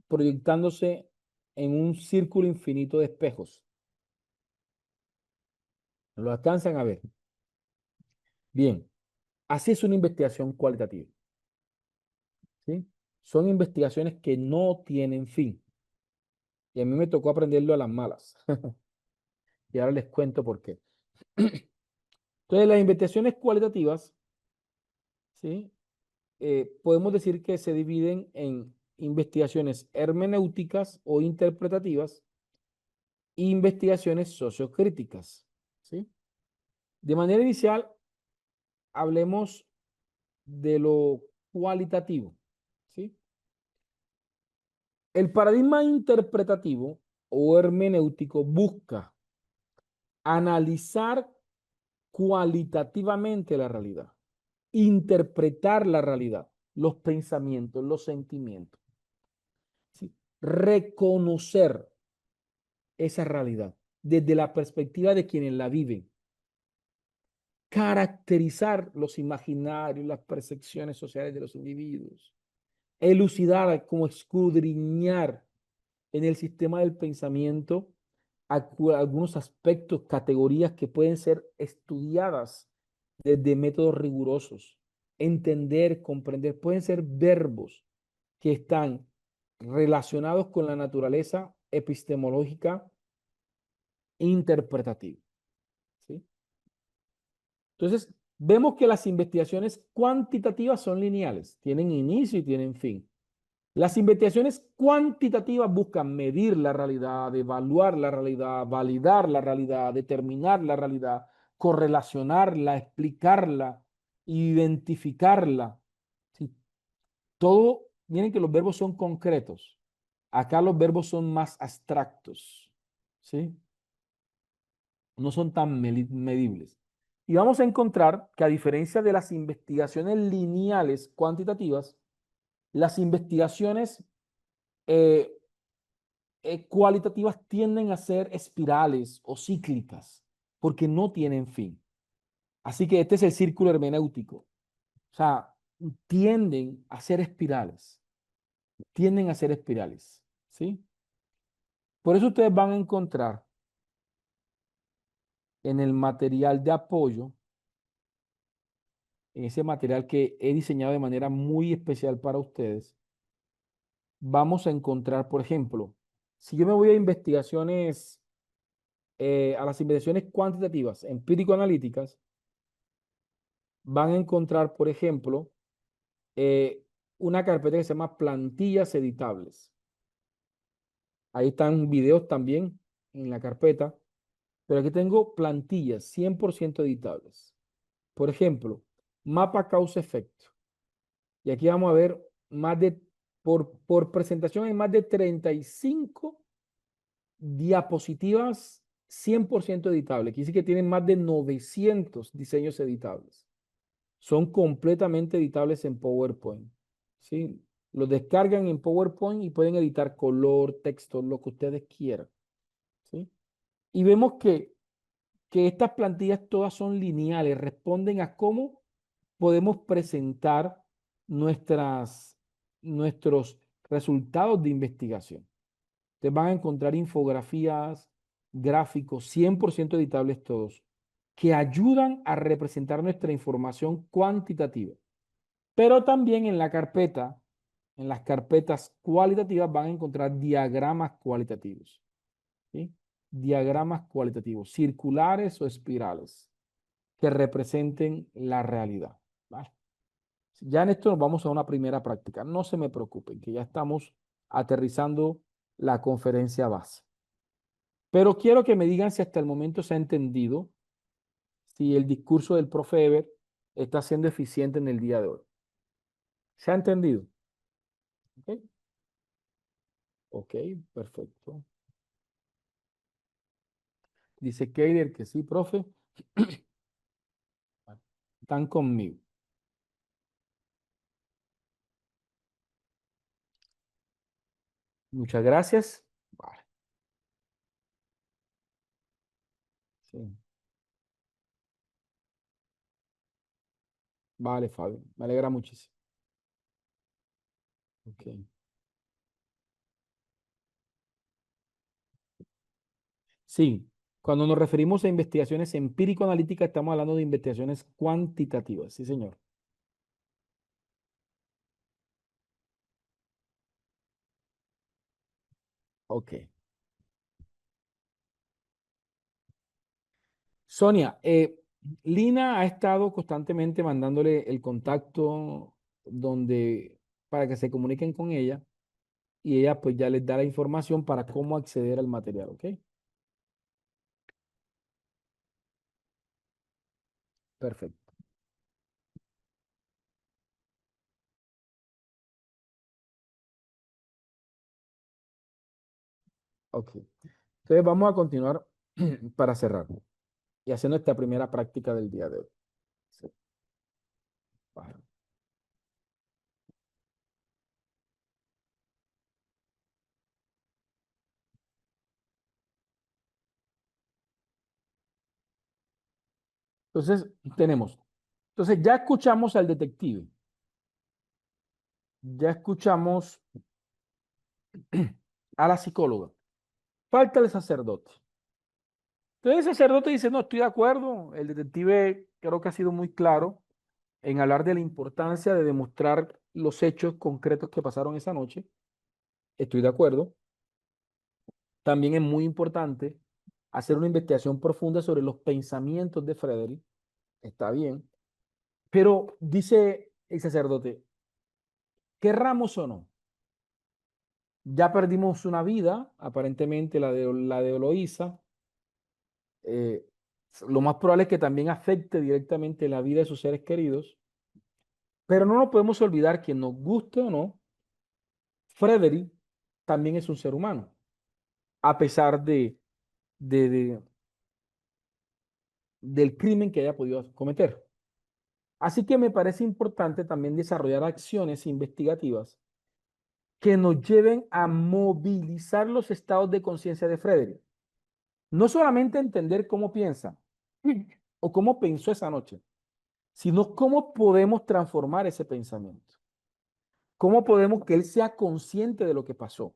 proyectándose en un círculo infinito de espejos. ¿Lo alcanzan a ver? Bien, así es una investigación cualitativa. ¿Sí? Son investigaciones que no tienen fin. Y a mí me tocó aprenderlo a las malas. Y ahora les cuento por qué. Entonces, las investigaciones cualitativas, ¿sí? Podemos decir que se dividen en investigaciones hermenéuticas o interpretativas e investigaciones sociocríticas, ¿sí? De manera inicial, hablemos de lo cualitativo, ¿sí? El paradigma interpretativo o hermenéutico busca analizar cualitativamente la realidad, interpretar la realidad, los pensamientos, los sentimientos, ¿sí? Reconocer esa realidad desde la perspectiva de quienes la viven, caracterizar los imaginarios, las percepciones sociales de los individuos, elucidar, como escudriñar en el sistema del pensamiento algunos aspectos, categorías que pueden ser estudiadas desde métodos rigurosos. Entender, comprender, pueden ser verbos que están relacionados con la naturaleza epistemológica interpretativa. ¿Sí? Entonces, vemos que las investigaciones cuantitativas son lineales, tienen inicio y tienen fin. Las investigaciones cuantitativas buscan medir la realidad, evaluar la realidad, validar la realidad, determinar la realidad, correlacionarla, explicarla, identificarla. ¿Sí? Todo, miren que los verbos son concretos. Acá los verbos son más abstractos. ¿Sí? No son tan medibles. Y vamos a encontrar que a diferencia de las investigaciones lineales cuantitativas, las investigaciones eh, cualitativas tienden a ser espirales o cíclicas, porque no tienen fin. Así que este es el círculo hermenéutico. O sea, tienden a ser espirales, tienden a ser espirales, ¿sí? Por eso ustedes van a encontrar en el material de apoyo, en ese material que he diseñado de manera muy especial para ustedes, vamos a encontrar, por ejemplo, si yo me voy a investigaciones, a las investigaciones cuantitativas, empírico-analíticas, van a encontrar, por ejemplo, eh, una carpeta que se llama plantillas editables. Ahí están videos también en la carpeta, pero aquí tengo plantillas 100% editables. Por ejemplo, mapa causa-efecto. Y aquí vamos a ver más de, por presentación hay más de 35 diapositivas 100% editables. Quiere decir que tienen más de 900 diseños editables. Son completamente editables en PowerPoint. ¿Sí? Los descargan en PowerPoint y pueden editar color, texto, lo que ustedes quieran. ¿Sí? Y vemos que estas plantillas todas son lineales, responden a cómo podemos presentar nuestros resultados de investigación. Ustedes van a encontrar infografías, gráficos, 100% editables todos, que ayudan a representar nuestra información cuantitativa. Pero también en la carpeta, en las carpetas cualitativas van a encontrar diagramas cualitativos. ¿Sí? Diagramas cualitativos, circulares o espirales, que representen la realidad. ¿Vale? Ya en esto nos vamos a una primera práctica. No se me preocupen, que ya estamos aterrizando la conferencia base. Pero quiero que me digan si hasta el momento se ha entendido, si el discurso del profe Eber está siendo eficiente en el día de hoy. ¿Se ha entendido? ¿Ok? Ok, perfecto. Dice Keider que sí, profe. Están conmigo. Muchas gracias. Vale, sí. Vale, Fabio. Me alegra muchísimo. Ok. Sí, cuando nos referimos a investigaciones empírico-analíticas, estamos hablando de investigaciones cuantitativas. Sí, señor. Ok. Sonia, Lina ha estado constantemente mandándole el contacto donde, para que se comuniquen con ella y ella pues ya les da la información para cómo acceder al material, ¿ok? Perfecto. Ok. Entonces vamos a continuar para cerrar y hacer nuestra primera práctica del día de hoy. Sí, vale. Entonces tenemos, entonces ya escuchamos al detective, ya escuchamos a la psicóloga, falta el sacerdote. Entonces el sacerdote dice, no, estoy de acuerdo, el detective creo que ha sido muy claro en hablar de la importancia de demostrar los hechos concretos que pasaron esa noche, estoy de acuerdo. también es muy importante hacer una investigación profunda sobre los pensamientos de Frederick. Está bien. Pero dice el sacerdote, querramos o no, ya perdimos una vida, aparentemente la de Eloísa. eh, lo más probable es que también afecte directamente la vida de sus seres queridos, pero no nos podemos olvidar que nos guste o no, Frederick también es un ser humano, a pesar de- de- del crimen que haya podido cometer. Así que me parece importante también desarrollar acciones investigativas que nos lleven a movilizar los estados de conciencia de Frederick. No solamente entender cómo piensa o cómo pensó esa noche, sino cómo podemos transformar ese pensamiento. Cómo podemos que él sea consciente de lo que pasó,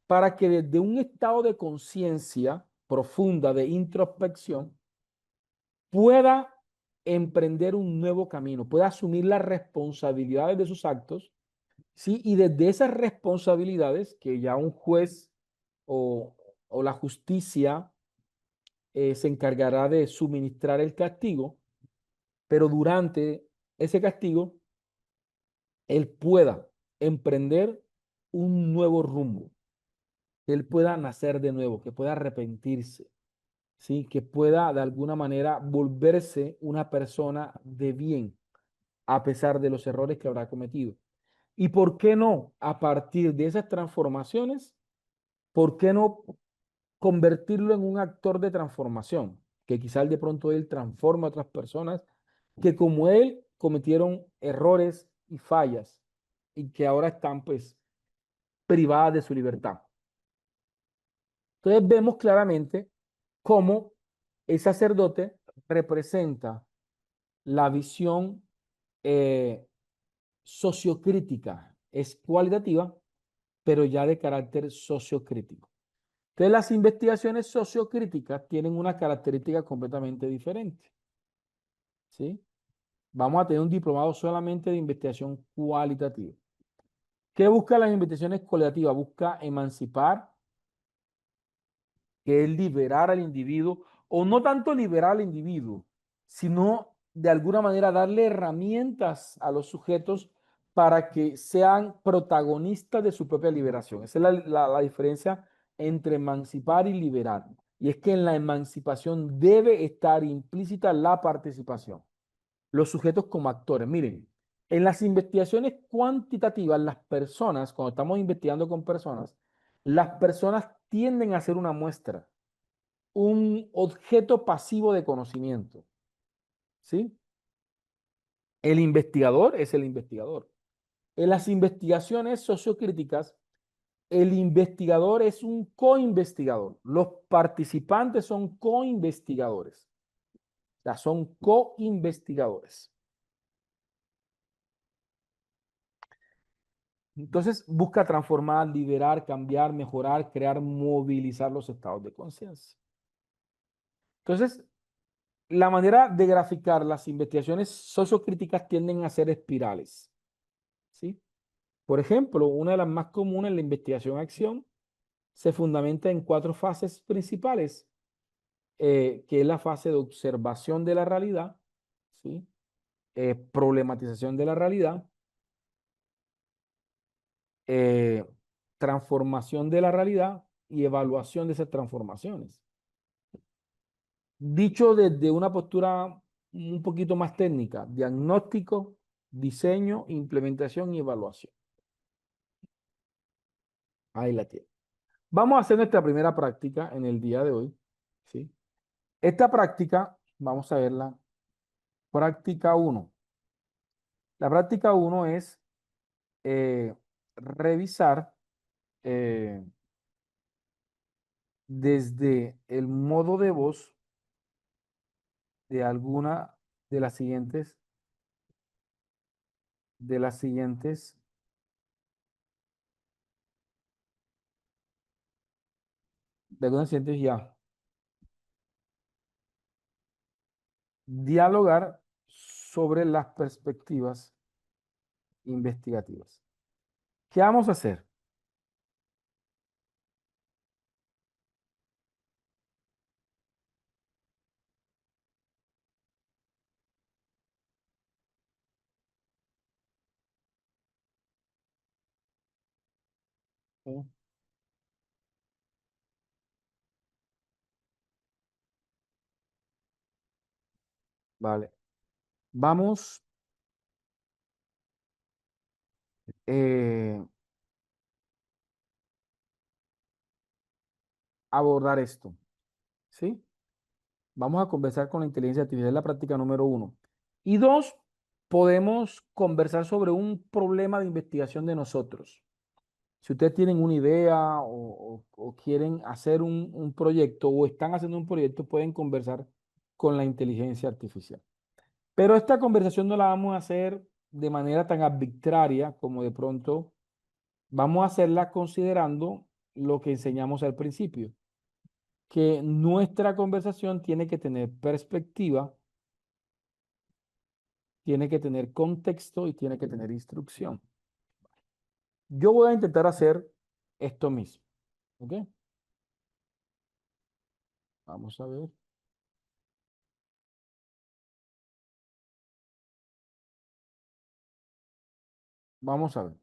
para que desde un estado de conciencia profunda, de introspección, pueda emprender un nuevo camino, pueda asumir las responsabilidades de sus actos, ¿sí? Y desde esas responsabilidades que ya un juez o, o la justicia se encargará de suministrar el castigo, pero durante ese castigo, él pueda emprender un nuevo rumbo, que él pueda nacer de nuevo, que pueda arrepentirse, ¿sí? Que pueda de alguna manera volverse una persona de bien, a pesar de los errores que habrá cometido. ¿Y por qué no, a partir de esas transformaciones, por qué no convertirlo en un actor de transformación? Que quizás de pronto él transforma a otras personas que como él cometieron errores y fallas y que ahora están pues privadas de su libertad. Entonces vemos claramente cómo el sacerdote representa la visión eh, sociocrítica. Es cualitativa, pero ya de carácter sociocrítico. Entonces las investigaciones sociocríticas tienen una característica completamente diferente, ¿sí? Vamos a tener un diplomado solamente de investigación cualitativa. ¿Qué busca las investigaciones cualitativas? Busca emancipar, que es liberar al individuo, o no tanto liberar al individuo, sino de alguna manera darle herramientas a los sujetos para que sean protagonistas de su propia liberación. Esa es la diferencia entre emancipar y liberar. Y es que en la emancipación debe estar implícita la participación, los sujetos como actores. Miren, en las investigaciones cuantitativas, las personas, cuando estamos investigando con personas, las personas tienden a ser una muestra, un objeto pasivo de conocimiento, ¿sí? El investigador es el investigador. En las investigaciones sociocríticas, el investigador es un coinvestigador. Los participantes son coinvestigadores. O sea, son coinvestigadores. Entonces, busca transformar, liberar, cambiar, mejorar, crear, movilizar los estados de conciencia. Entonces, la manera de graficar las investigaciones sociocríticas tienden a ser espirales, ¿sí? Por ejemplo, una de las más comunes, la investigación-acción, se fundamenta en cuatro fases principales, que es la fase de observación de la realidad, ¿sí? Problematización de la realidad, eh, transformación de la realidad y evaluación de esas transformaciones. Dicho desde una postura un poquito más técnica, diagnóstico, diseño, implementación y evaluación. Ahí la tiene. Vamos a hacer nuestra primera práctica en el día de hoy, ¿sí? Esta práctica, vamos a verla. Práctica uno. La práctica uno es revisar eh, desde el modo de voz de alguna de las siguientes, de las siguientes, de algunas siguientes ya. Dialogar sobre las perspectivas investigativas. ¿Qué vamos a hacer? Sí. Vale. Vamos a abordar esto, ¿sí? Vamos a conversar con la inteligencia artificial, la práctica número uno. Y dos, podemos conversar sobre un problema de investigación de nosotros. Si ustedes tienen una idea o quieren hacer un proyecto o están haciendo un proyecto, pueden conversar con la inteligencia artificial. Pero esta conversación no la vamos a hacer de manera tan arbitraria como de pronto vamos a hacerla considerando lo que enseñamos al principio, que nuestra conversación tiene que tener perspectiva, tiene que tener contexto y tiene que tener instrucción. Yo voy a intentar hacer esto mismo. ¿Ok? Vamos a ver. Vamos a ver.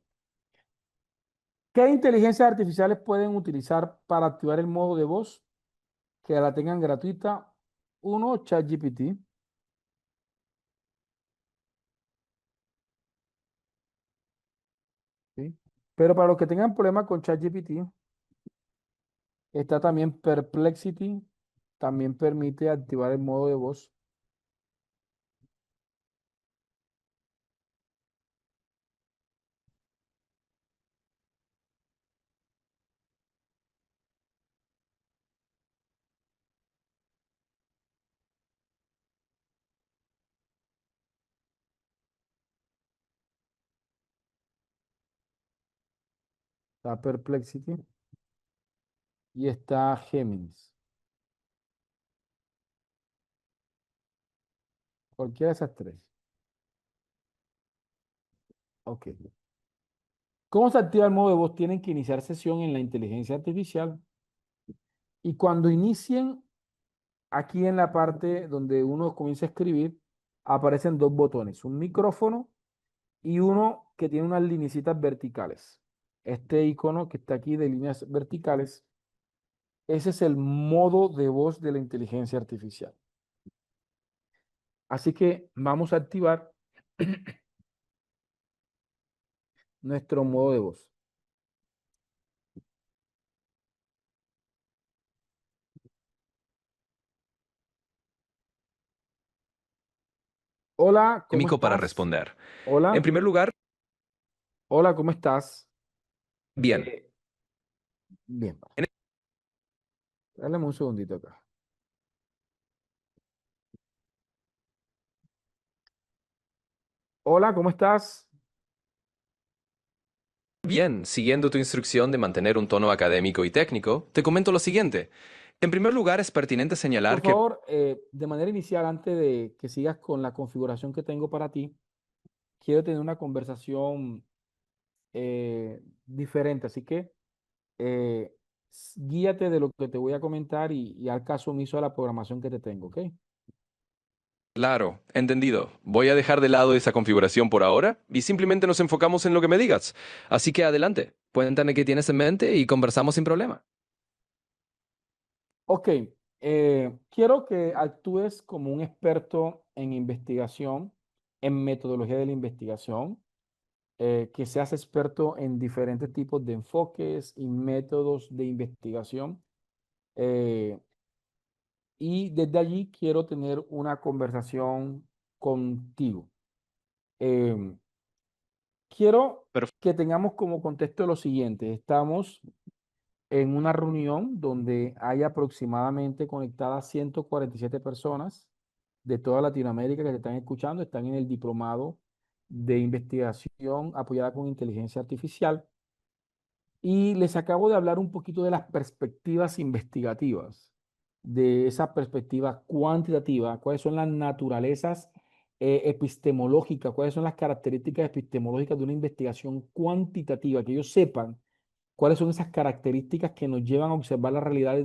¿Qué inteligencias artificiales pueden utilizar para activar el modo de voz que la tengan gratuita? Uno, ChatGPT. ¿Sí? Pero para los que tengan problemas con ChatGPT, está también Perplexity. También permite activar el modo de voz. Está Perplexity y está Géminis. Cualquiera de esas tres. Ok. ¿Cómo se activa el modo de voz? Tienen que iniciar sesión en la inteligencia artificial y cuando inicien, aquí en la parte donde uno comienza a escribir, aparecen dos botones, un micrófono y uno que tiene unas linecitas verticales. Este icono que está aquí de líneas verticales, ese es el modo de voz de la inteligencia artificial. Así que vamos a activar nuestro modo de voz. Hola, ¿cómo Académico para estás? responder. En Hola, primer lugar, hola, ¿cómo estás? bien. Eh, bien, vale. En- Dale un segundito acá. Hola, ¿cómo estás? Bien, siguiendo tu instrucción de mantener un tono académico y técnico, te comento lo siguiente. En primer lugar, es pertinente Por señalar que favor, de manera inicial, antes de que sigas con la configuración que tengo para ti, quiero tener una conversación diferente. Así que eh, guíate de lo que te voy a comentar y haz caso omiso a la programación que te tengo, ¿ok? claro, entendido. Voy a dejar de lado esa configuración por ahora y simplemente nos enfocamos en lo que me digas. Así que adelante, cuéntame qué tienes en mente y conversamos sin problema. Ok, quiero que actúes como un experto en investigación, en metodología de la investigación, que seas experto en diferentes tipos de enfoques y métodos de investigación. eh, y desde allí quiero tener una conversación contigo. Em, Quiero que tengamos como contexto lo siguiente. Estamos en una reunión donde hay aproximadamente conectadas 147 personas de toda Latinoamérica que te están escuchando, están en el diplomado de investigación apoyada con inteligencia artificial. Y les acabo de hablar un poquito de las perspectivas investigativas, de esa perspectiva cuantitativa, cuáles son las naturalezas epistemológicas, cuáles son las características epistemológicas de una investigación cuantitativa, que ellos sepan cuáles son esas características que nos llevan a observar la realidad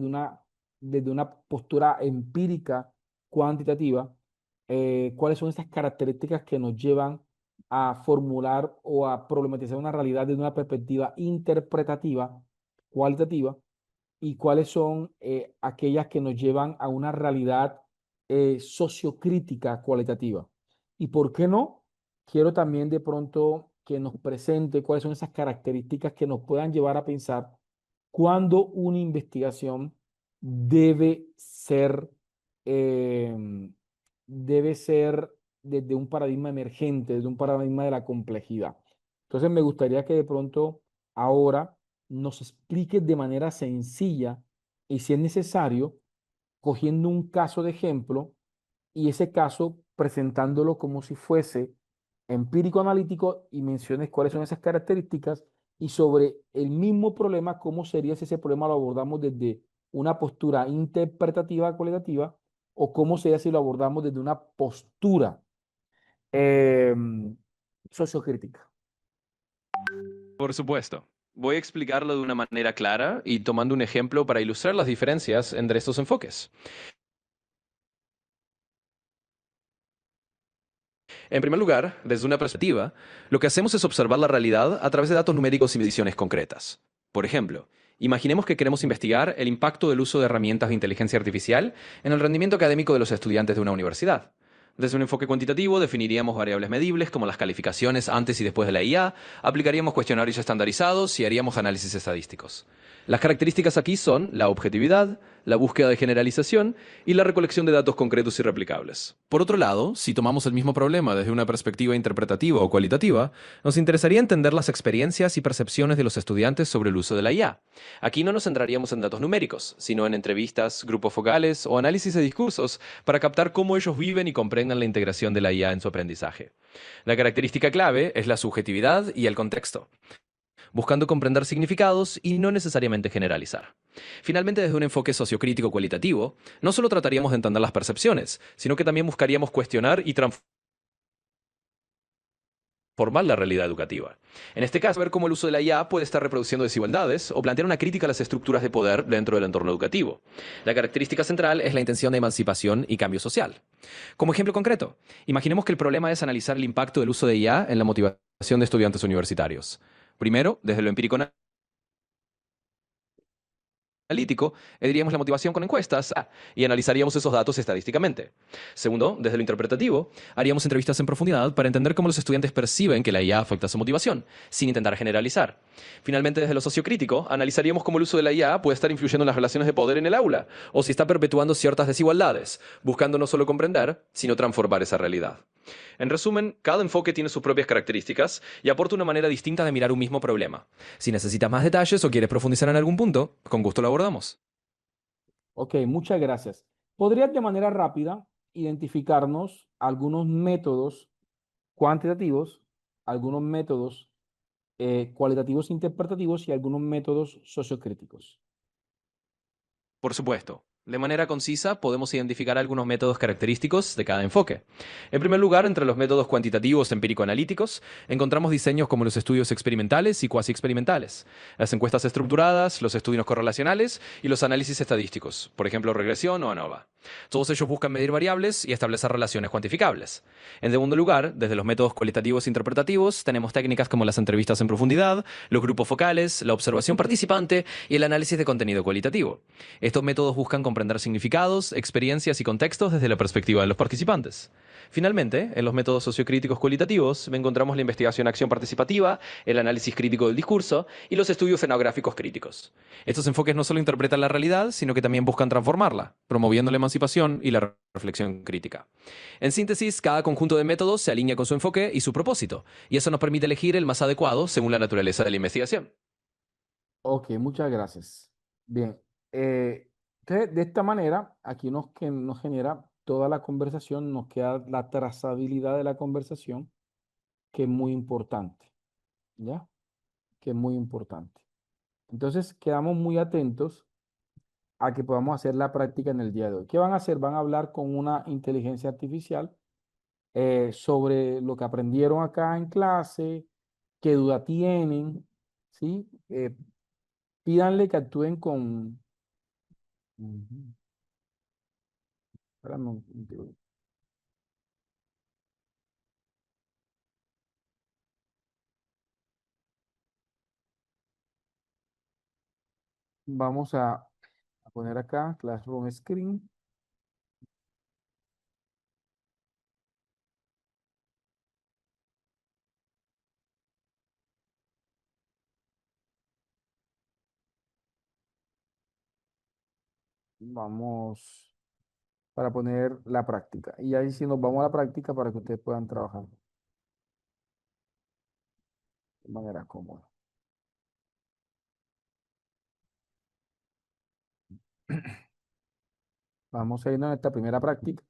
desde una postura empírica cuantitativa, cuáles son esas características que nos llevan a formular o a problematizar una realidad desde una perspectiva interpretativa cualitativa y cuáles son aquellas que nos llevan a una realidad sociocrítica cualitativa. ¿Y por qué no? Quiero también de pronto que nos presente cuáles son esas características que nos puedan llevar a pensar cuándo una investigación debe ser, eh, debe ser desde un paradigma emergente, desde un paradigma de la complejidad. Entonces me gustaría que de pronto ahora nos expliques de manera sencilla y si es necesario, cogiendo un caso de ejemplo y ese caso presentándolo como si fuese empírico analítico y menciones cuáles son esas características y sobre el mismo problema, cómo sería si ese problema lo abordamos desde una postura interpretativa cualitativa o cómo sería si lo abordamos desde una postura eh, sociocrítica. Por supuesto. Voy a explicarlo de una manera clara y tomando un ejemplo para ilustrar las diferencias entre estos enfoques. En primer lugar, desde una perspectiva, lo que hacemos es observar la realidad a través de datos numéricos y mediciones concretas. Por ejemplo, imaginemos que queremos investigar el impacto del uso de herramientas de inteligencia artificial en el rendimiento académico de los estudiantes de una universidad. Desde un enfoque cuantitativo definiríamos variables medibles como las calificaciones antes y después de la IA, aplicaríamos cuestionarios estandarizados y haríamos análisis estadísticos. Las características aquí son la objetividad, la búsqueda de generalización y la recolección de datos concretos y replicables. Por otro lado, si tomamos el mismo problema desde una perspectiva interpretativa o cualitativa, nos interesaría entender las experiencias y percepciones de los estudiantes sobre el uso de la IA. Aquí no nos centraríamos en datos numéricos, sino en entrevistas, grupos focales o análisis de discursos para captar cómo ellos viven y comprenden la integración de la IA en su aprendizaje. La característica clave es la subjetividad y el contexto, buscando comprender significados y no necesariamente generalizar. Finalmente, desde un enfoque sociocrítico cualitativo, no solo trataríamos de entender las percepciones, sino que también buscaríamos cuestionar y transformar la realidad educativa. En este caso, ver cómo el uso de la IA puede estar reproduciendo desigualdades o plantear una crítica a las estructuras de poder dentro del entorno educativo. La característica central es la intención de emancipación y cambio social. Como ejemplo concreto, imaginemos que el problema es analizar el impacto del uso de IA en la motivación de estudiantes universitarios. Primero, desde lo empírico analítico, mediríamos la motivación con encuestas y analizaríamos esos datos estadísticamente. Segundo, desde lo interpretativo, haríamos entrevistas en profundidad para entender cómo los estudiantes perciben que la IA afecta su motivación, sin intentar generalizar. Finalmente, desde lo sociocrítico, analizaríamos cómo el uso de la IA puede estar influyendo en las relaciones de poder en el aula, o si está perpetuando ciertas desigualdades, buscando no solo comprender, sino transformar esa realidad. En resumen, cada enfoque tiene sus propias características y aporta una manera distinta de mirar un mismo problema. Si necesitas más detalles o quieres profundizar en algún punto, con gusto lo abordamos. Ok, muchas gracias. ¿Podrías de manera rápida identificarnos algunos métodos cuantitativos, algunos métodos cualitativos interpretativos y algunos métodos sociocríticos? Por supuesto. De manera concisa, podemos identificar algunos métodos característicos de cada enfoque. En primer lugar, entre los métodos cuantitativos empírico-analíticos, encontramos diseños como los estudios experimentales y cuasi experimentales, las encuestas estructuradas, los estudios correlacionales y los análisis estadísticos, por ejemplo, regresión o ANOVA. Todos ellos buscan medir variables y establecer relaciones cuantificables. En segundo lugar, desde los métodos cualitativos e interpretativos, tenemos técnicas como las entrevistas en profundidad, los grupos focales, la observación participante y el análisis de contenido cualitativo. Estos métodos buscan comprender significados, experiencias y contextos desde la perspectiva de los participantes. Finalmente, en los métodos sociocríticos cualitativos encontramos la investigación-acción participativa, el análisis crítico del discurso y los estudios etnográficos críticos. Estos enfoques no solo interpretan la realidad, sino que también buscan transformarla, promoviendo la emancipación y la reflexión crítica. En síntesis, cada conjunto de métodos se alinea con su enfoque y su propósito, y eso nos permite elegir el más adecuado según la naturaleza de la investigación. Ok, muchas gracias. Bien, entonces de esta manera, aquí que nos genera toda la conversación, nos queda la trazabilidad de la conversación, que es muy importante, ¿ya? Que es muy importante. Entonces, quedamos muy atentos a que podamos hacer la práctica en el día de hoy. ¿Qué van a hacer? Van a hablar con una inteligencia artificial sobre lo que aprendieron acá en clase, qué duda tienen, ¿sí? Pídanle que actúen con... Ujú. Espérame un- Vamos a poner acá Classroom Screen. Vamos para poner la práctica. Y ahí sí nos vamos a la práctica para que ustedes puedan trabajar de manera cómoda. Vamos a irnos a esta primera práctica.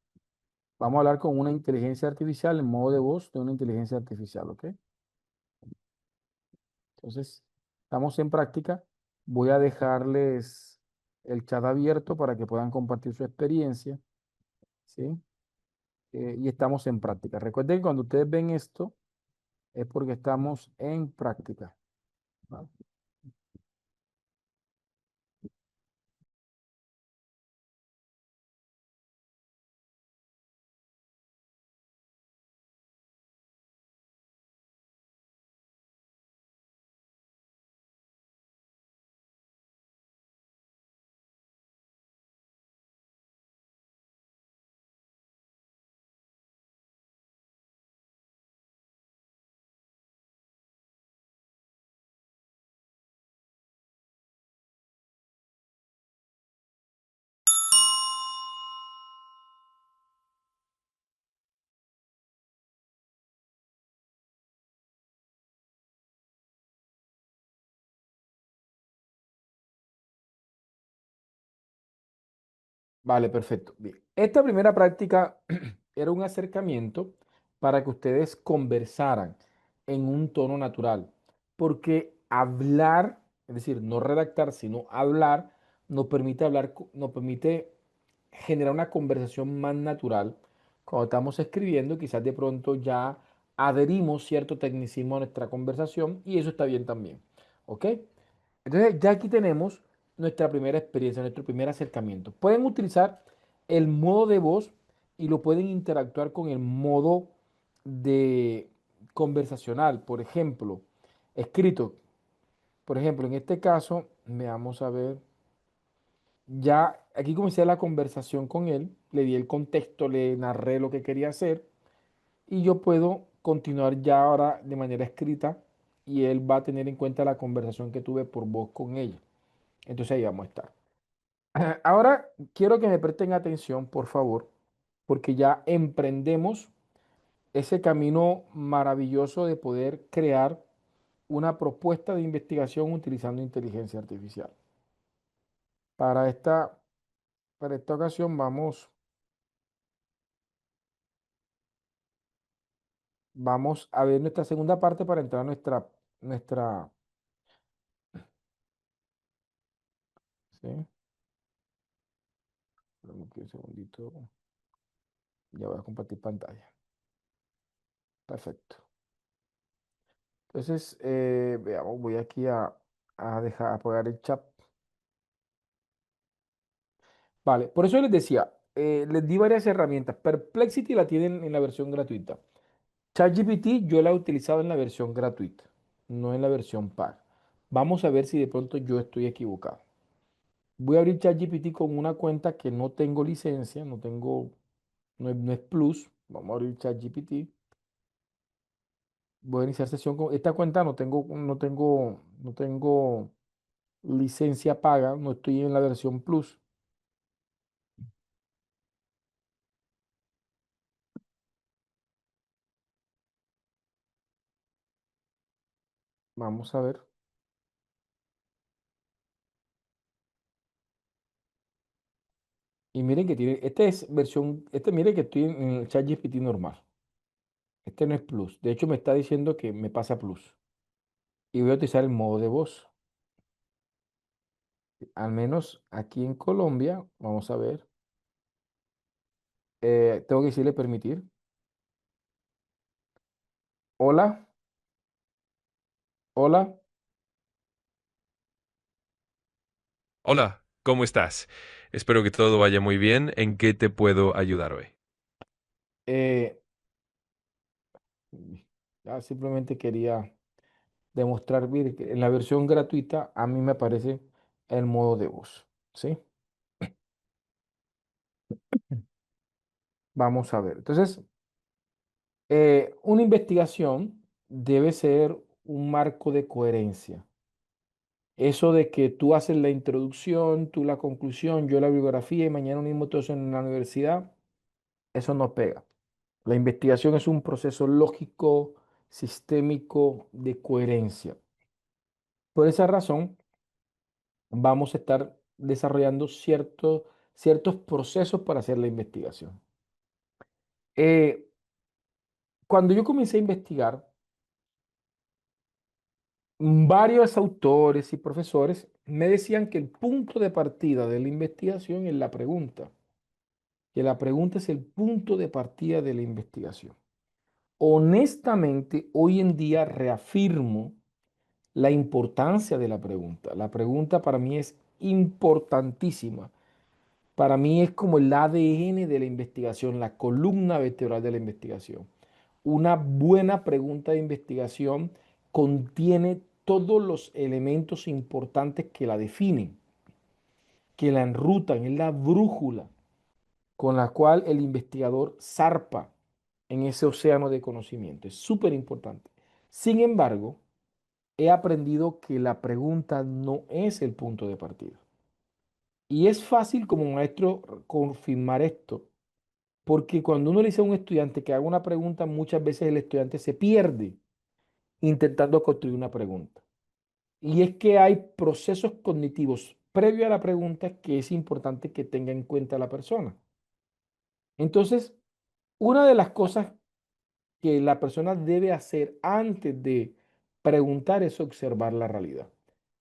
Vamos a hablar con una inteligencia artificial en modo de voz de una inteligencia artificial, ¿ok? Entonces, estamos en práctica. Voy a dejarles el chat abierto para que puedan compartir su experiencia, ¿sí? Y estamos en práctica. Recuerden que cuando ustedes ven esto, es porque estamos en práctica. ¿Vale? Vale, perfecto. Bien. Esta primera práctica era un acercamiento para que ustedes conversaran en un tono natural, porque hablar, es decir, no redactar, sino hablar, nos permite hablar, nos permite generar una conversación más natural. Cuando estamos escribiendo, quizás de pronto ya adherimos cierto tecnicismo a nuestra conversación y eso está bien también. ¿Ok? Entonces, ya aquí tenemos nuestra primera experiencia, nuestro primer acercamiento. Pueden utilizar el modo de voz y lo pueden interactuar con el modo de conversacional, por ejemplo, escrito. Por ejemplo, en este caso, veamos a ver, ya aquí comencé la conversación con él, le di el contexto, le narré lo que quería hacer y yo puedo continuar ya ahora de manera escrita y él va a tener en cuenta la conversación que tuve por voz con ella. Entonces ahí vamos a estar. Ahora quiero que me presten atención, por favor, porque ya emprendemos ese camino maravilloso de poder crear una propuesta de investigación utilizando inteligencia artificial. Para esta, para esta ocasión vamos a ver nuestra segunda parte para entrar a nuestra, ¿sí? Espérame aquí un segundito, ya voy a compartir pantalla. Perfecto. Entonces, veamos, voy aquí a dejar apagar el chat. Vale, por eso les decía, les di varias herramientas. Perplexity la tienen en la versión gratuita. ChatGPT yo la he utilizado en la versión gratuita, no en la versión paga. Vamos a ver si de pronto yo estoy equivocado. Voy a abrir ChatGPT con una cuenta que no tengo licencia, no tengo, no es Plus. Vamos a abrir ChatGPT. Voy a iniciar sesión con esta cuenta, no tengo licencia paga, no estoy en la versión Plus. Vamos a ver. Y miren que tiene, miren que estoy en el ChatGPT normal. Este no es Plus. De hecho, me está diciendo que me pasa Plus. Y voy a utilizar el modo de voz. Al menos aquí en Colombia, vamos a ver. Tengo que decirle permitir. Hola, hola. Hola, ¿cómo estás? Espero que todo vaya muy bien. ¿En qué te puedo ayudar hoy? Eh, ya simplemente quería demostrar, mire, que en la versión gratuita a mí me aparece el modo de voz, ¿sí? Vamos a ver. Entonces, una investigación debe ser un marco de coherencia. Eso de que tú haces la introducción, tú la conclusión, yo la bibliografía y mañana mismo todo eso en la universidad, eso no pega. La investigación es un proceso lógico, sistémico, de coherencia. Por esa razón, vamos a estar desarrollando ciertos procesos para hacer la investigación. Eh, Cuando yo comencé a investigar, varios autores y profesores me decían que el punto de partida de la investigación es la pregunta, que la pregunta es el punto de partida de la investigación. Honestamente, hoy en día reafirmo la importancia de la pregunta. La pregunta para mí es importantísima. Para mí es como el ADN de la investigación, la columna vertebral de la investigación. Una buena pregunta de investigación contiene todos los elementos importantes que la definen, que la enrutan, es la brújula con la cual el investigador zarpa en ese océano de conocimiento. Es súper importante. Sin embargo, he aprendido que la pregunta no es el punto de partida. Y es fácil como maestro confirmar esto, porque cuando uno le dice a un estudiante que haga una pregunta, muchas veces el estudiante se pierde intentando construir una pregunta. Y es que hay procesos cognitivos previo a la pregunta que es importante que tenga en cuenta la persona. Entonces, una de las cosas que la persona debe hacer antes de preguntar es observar la realidad.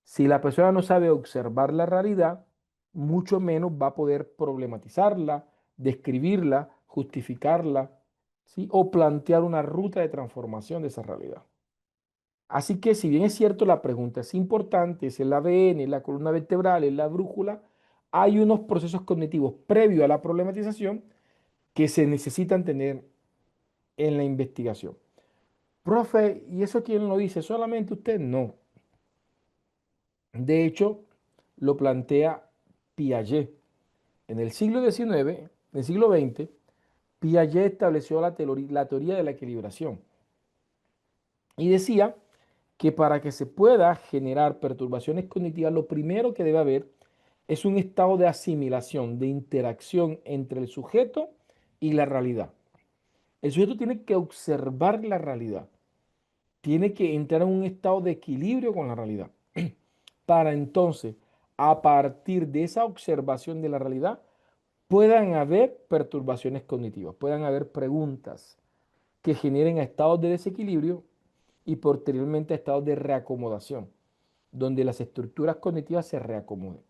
Si la persona no sabe observar la realidad, mucho menos va a poder problematizarla, describirla, justificarla, ¿sí? O plantear una ruta de transformación de esa realidad. Así que si bien es cierto la pregunta es importante, es el ADN, es la columna vertebral, es la brújula, hay unos procesos cognitivos previos a la problematización que se necesitan tener en la investigación. Profe, ¿y eso quién lo dice? ¿Solamente usted? No. De hecho, lo plantea Piaget. En el siglo XIX, en el siglo XX, Piaget estableció la teoría de la equilibración y decía que para que se pueda generar perturbaciones cognitivas, lo primero que debe haber es un estado de asimilación, de interacción entre el sujeto y la realidad. El sujeto tiene que observar la realidad, tiene que entrar en un estado de equilibrio con la realidad, para entonces, a partir de esa observación de la realidad, puedan haber perturbaciones cognitivas, puedan haber preguntas que generen estados de desequilibrio y posteriormente estados de reacomodación, donde las estructuras cognitivas se reacomoden.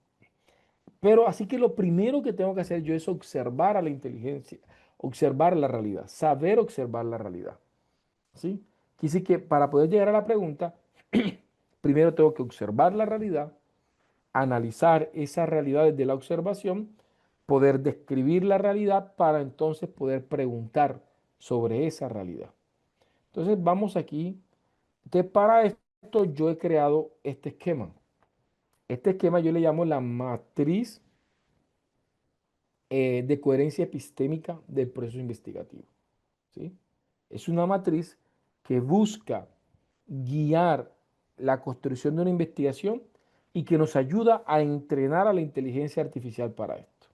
Pero así que lo primero que tengo que hacer yo es observar a la inteligencia, observar la realidad, saber observar la realidad. ¿Sí? Quiere decir que para poder llegar a la pregunta, primero tengo que observar la realidad, analizar esa realidad desde la observación, poder describir la realidad para entonces poder preguntar sobre esa realidad. Entonces vamos aquí. Entonces para esto yo he creado este esquema. Este esquema yo le llamo la matriz de coherencia epistémica del proceso investigativo. ¿Sí? Es una matriz que busca guiar la construcción de una investigación y que nos ayuda a entrenar a la inteligencia artificial para esto.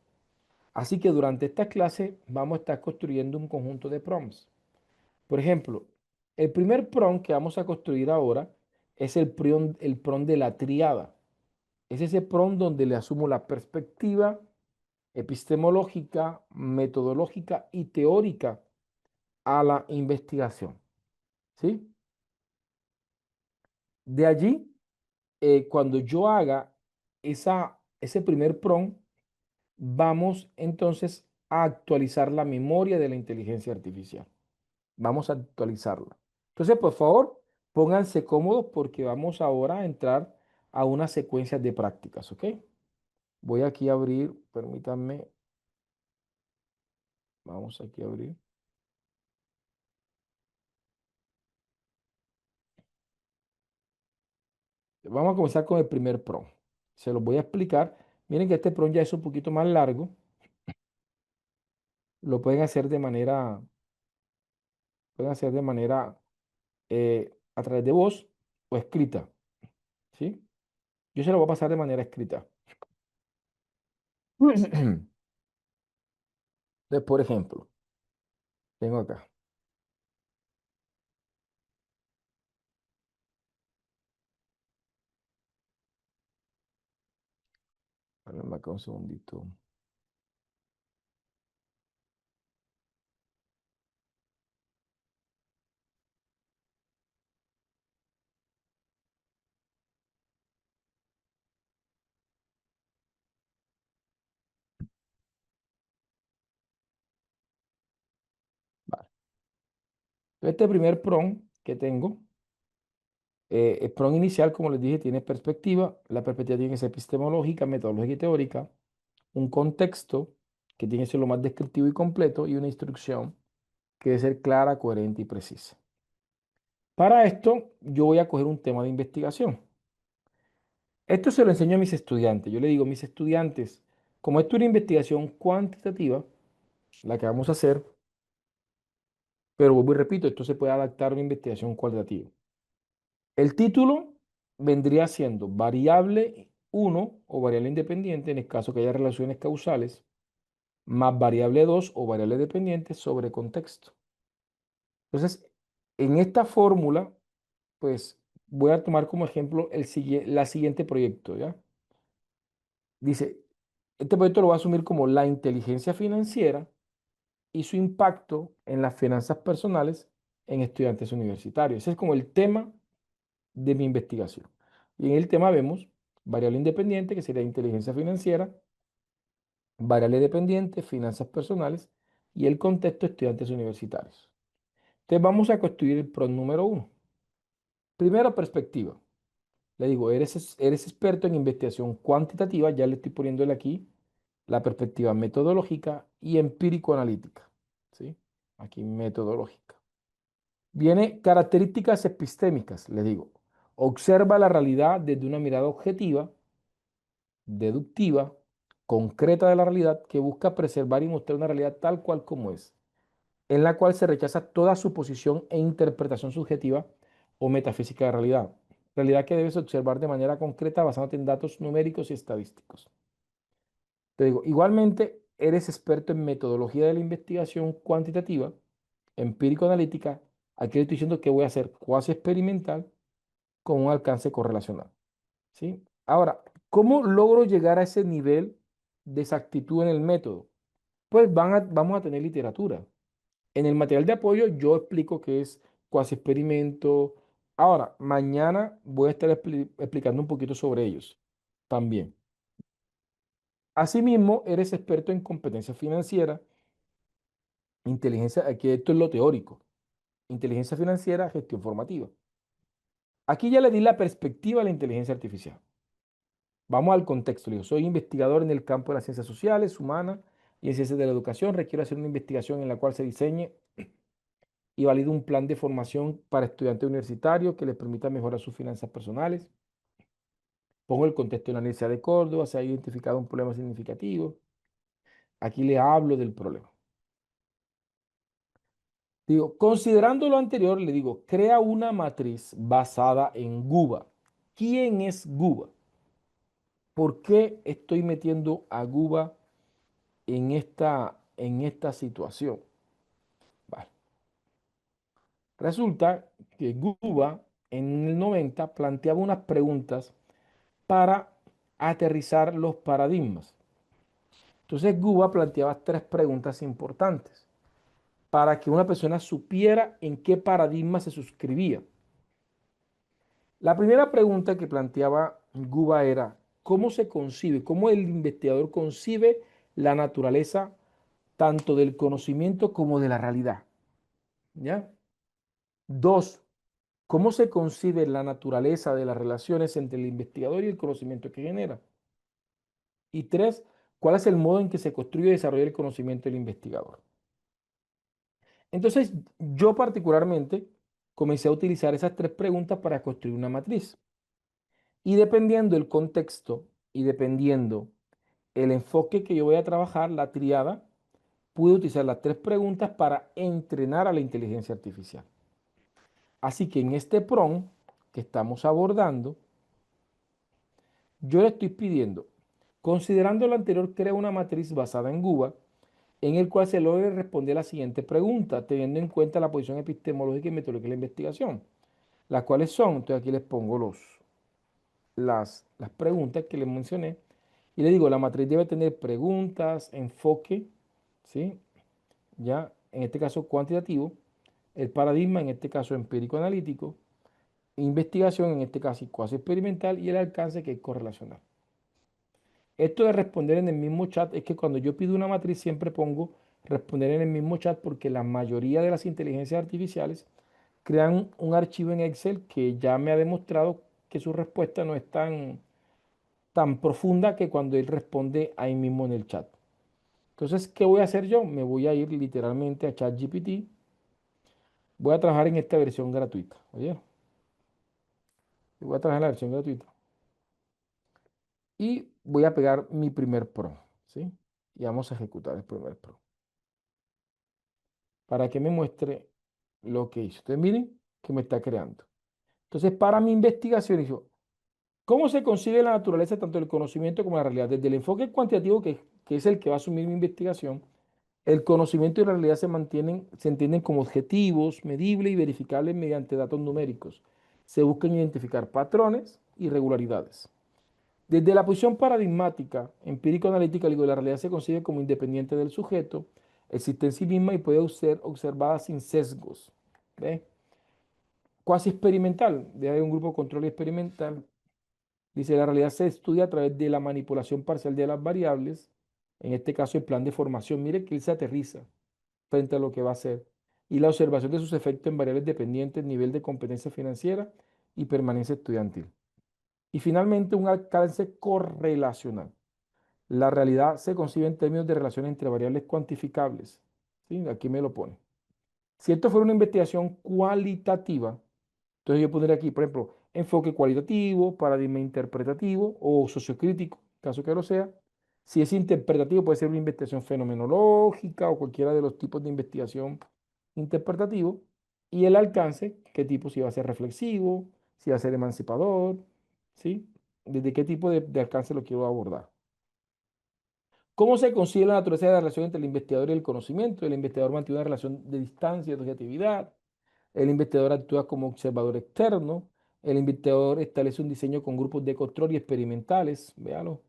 Así que durante esta clase vamos a estar construyendo un conjunto de prompts. Por ejemplo, el primer prompt que vamos a construir ahora es el prompt de la triada. Es ese prompt donde le asumo la perspectiva epistemológica, metodológica y teórica a la investigación. ¿Sí? De allí, cuando yo haga ese primer prompt, vamos entonces a actualizar la memoria de la inteligencia artificial. Vamos a actualizarla. Entonces, por favor, pónganse cómodos porque vamos ahora a entrar a una secuencia de prácticas, ¿ok? Voy aquí a abrir, permítanme, vamos aquí a abrir. Vamos a comenzar con el primer prompt. Se los voy a explicar. Miren que este prompt ya es un poquito más largo. Lo pueden hacer de manera a través de voz o escrita, ¿sí? Yo se lo voy a pasar de manera escrita. Entonces, por ejemplo, tengo acá. Espérenme acá un segundito. Vale. Este primer prompt que tengo, el prompt inicial, como les dije, tiene perspectiva. La perspectiva tiene que ser epistemológica, metodológica y teórica. Un contexto que tiene que ser lo más descriptivo y completo y una instrucción que debe ser clara, coherente y precisa. Para esto, yo voy a coger un tema de investigación. Esto se lo enseño a mis estudiantes. Yo le digo, mis estudiantes, como esto es una investigación cuantitativa, la que vamos a hacer, pero vuelvo y repito, esto se puede adaptar a una investigación cualitativa. El título vendría siendo variable uno o variable independiente en el caso que haya relaciones causales, más variable 2 o variable dependiente sobre contexto. Entonces, en esta fórmula, pues voy a tomar como ejemplo la siguiente proyecto, ¿ya? Dice, este proyecto lo va a asumir como la inteligencia financiera y su impacto en las finanzas personales en estudiantes universitarios. Ese es como el tema de mi investigación. Y en el tema vemos variable independiente, que sería inteligencia financiera, variable dependiente, finanzas personales y el contexto estudiantes universitarios. Entonces vamos a construir el PRON número uno. Primera perspectiva. Le digo, eres experto en investigación cuantitativa, ya le estoy poniéndole aquí la perspectiva metodológica y empírico-analítica. ¿Sí? Aquí metodológica. Viene características epistémicas, le digo. Observa la realidad desde una mirada objetiva, deductiva, concreta de la realidad, que busca preservar y mostrar una realidad tal cual como es, en la cual se rechaza toda suposición e interpretación subjetiva o metafísica de realidad. Realidad que debes observar de manera concreta basándote en datos numéricos y estadísticos. Te digo, igualmente eres experto en metodología de la investigación cuantitativa, empírico-analítica. Aquí le estoy diciendo que voy a hacer cuasi experimental con un alcance correlacional. ¿Sí? Ahora, ¿cómo logro llegar a ese nivel de exactitud en el método? Pues vamos a tener literatura. En el material de apoyo yo explico qué es cuasi experimento. Ahora, mañana voy a estar explicando un poquito sobre ellos también. Asimismo, eres experto en competencia financiera, inteligencia, aquí esto es lo teórico, inteligencia financiera, gestión formativa. Aquí ya le di la perspectiva a la inteligencia artificial. Vamos al contexto. Le digo, soy investigador en el campo de las ciencias sociales, humanas y en ciencias de la educación. Requiero hacer una investigación en la cual se diseñe y valide un plan de formación para estudiantes universitarios que les permita mejorar sus finanzas personales. Pongo el contexto de la Universidad de Córdoba, se ha identificado un problema significativo. Aquí le hablo del problema. Digo, considerando lo anterior, le digo, crea una matriz basada en GUBA. ¿Quién es GUBA? ¿Por qué estoy metiendo a GUBA en esta situación? Vale. Resulta que GUBA en el 90 planteaba unas preguntas para aterrizar los paradigmas. Entonces GUBA planteaba tres preguntas importantes para que una persona supiera en qué paradigma se suscribía. La primera pregunta que planteaba GUBA era, ¿cómo se concibe, cómo el investigador concibe la naturaleza tanto del conocimiento como de la realidad? ¿Ya? Dos, ¿cómo se concibe la naturaleza de las relaciones entre el investigador y el conocimiento que genera? Y tres, ¿cuál es el modo en que se construye y desarrolla el conocimiento del investigador? Entonces, yo particularmente comencé a utilizar esas tres preguntas para construir una matriz. Y dependiendo del contexto y dependiendo el enfoque que yo voy a trabajar, la triada, pude utilizar las tres preguntas para entrenar a la inteligencia artificial. Así que en este prompt que estamos abordando, yo le estoy pidiendo, considerando lo anterior, crea una matriz basada en GUBA en el cual se logre responder la siguiente pregunta, teniendo en cuenta la posición epistemológica y metodológica de la investigación, las cuales son, entonces aquí les pongo las preguntas que les mencioné, y les digo, la matriz debe tener preguntas, enfoque, ¿sí? Ya, en este caso cuantitativo, el paradigma, en este caso empírico analítico, investigación, en este caso cuasi experimental, y el alcance que es correlacional. Esto de responder en el mismo chat es que cuando yo pido una matriz siempre pongo responder en el mismo chat porque la mayoría de las inteligencias artificiales crean un archivo en Excel que ya me ha demostrado que su respuesta no es tan profunda que cuando él responde ahí mismo en el chat. Entonces, ¿qué voy a hacer yo? Me voy a ir literalmente a ChatGPT. Voy a trabajar en esta versión gratuita. Oye, voy a trabajar en la versión gratuita. Y voy a pegar mi primer prompt, ¿sí? Y vamos a ejecutar el primer prompt para que me muestre lo que hizo. Ustedes miren que me está creando. Entonces, para mi investigación, hizo, ¿cómo se concibe la naturaleza tanto del conocimiento como la realidad? Desde el enfoque cuantitativo, que es el que va a asumir mi investigación, el conocimiento y la realidad se entienden como objetivos, medibles y verificables mediante datos numéricos. Se buscan identificar patrones y regularidades. Desde la posición paradigmática, empírico-analítica, digo, la realidad se concibe como independiente del sujeto, existe en sí misma y puede ser observada sin sesgos. ¿Ve? Cuasi experimental, de ahí un grupo de control experimental. Dice, la realidad se estudia a través de la manipulación parcial de las variables, en este caso el plan de formación. Mire que él se aterriza frente a lo que va a hacer. Y la observación de sus efectos en variables dependientes, nivel de competencia financiera y permanencia estudiantil. Y finalmente, un alcance correlacional. La realidad se concibe en términos de relación entre variables cuantificables. ¿Sí? Aquí me lo pone. Si esto fuera una investigación cualitativa, entonces yo pondría aquí, por ejemplo, enfoque cualitativo, paradigma interpretativo o sociocrítico, caso que lo sea. Si es interpretativo, puede ser una investigación fenomenológica o cualquiera de los tipos de investigación interpretativo. Y el alcance, qué tipo, si va a ser reflexivo, si va a ser emancipador, ¿sí? Desde qué tipo de alcance lo quiero abordar. ¿Cómo se consigue la naturaleza de la relación entre el investigador y el conocimiento? El investigador mantiene una relación de distancia, de objetividad. El investigador actúa como observador externo. El investigador establece un diseño con grupos de control y experimentales. Véalo.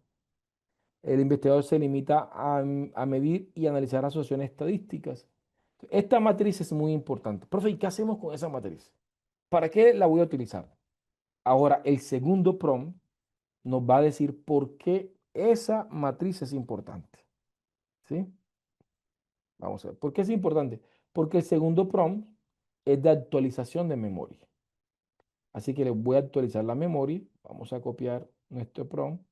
El investigador se limita a medir y analizar asociaciones estadísticas. Esta matriz es muy importante. Profe, ¿y qué hacemos con esa matriz? ¿Para qué la voy a utilizar? Ahora, el segundo prompt nos va a decir por qué esa matriz es importante. ¿Sí? Vamos a ver. ¿Por qué es importante? Porque el segundo prompt es de actualización de memoria. Así que les voy a actualizar la memoria. Vamos a copiar nuestro prompt.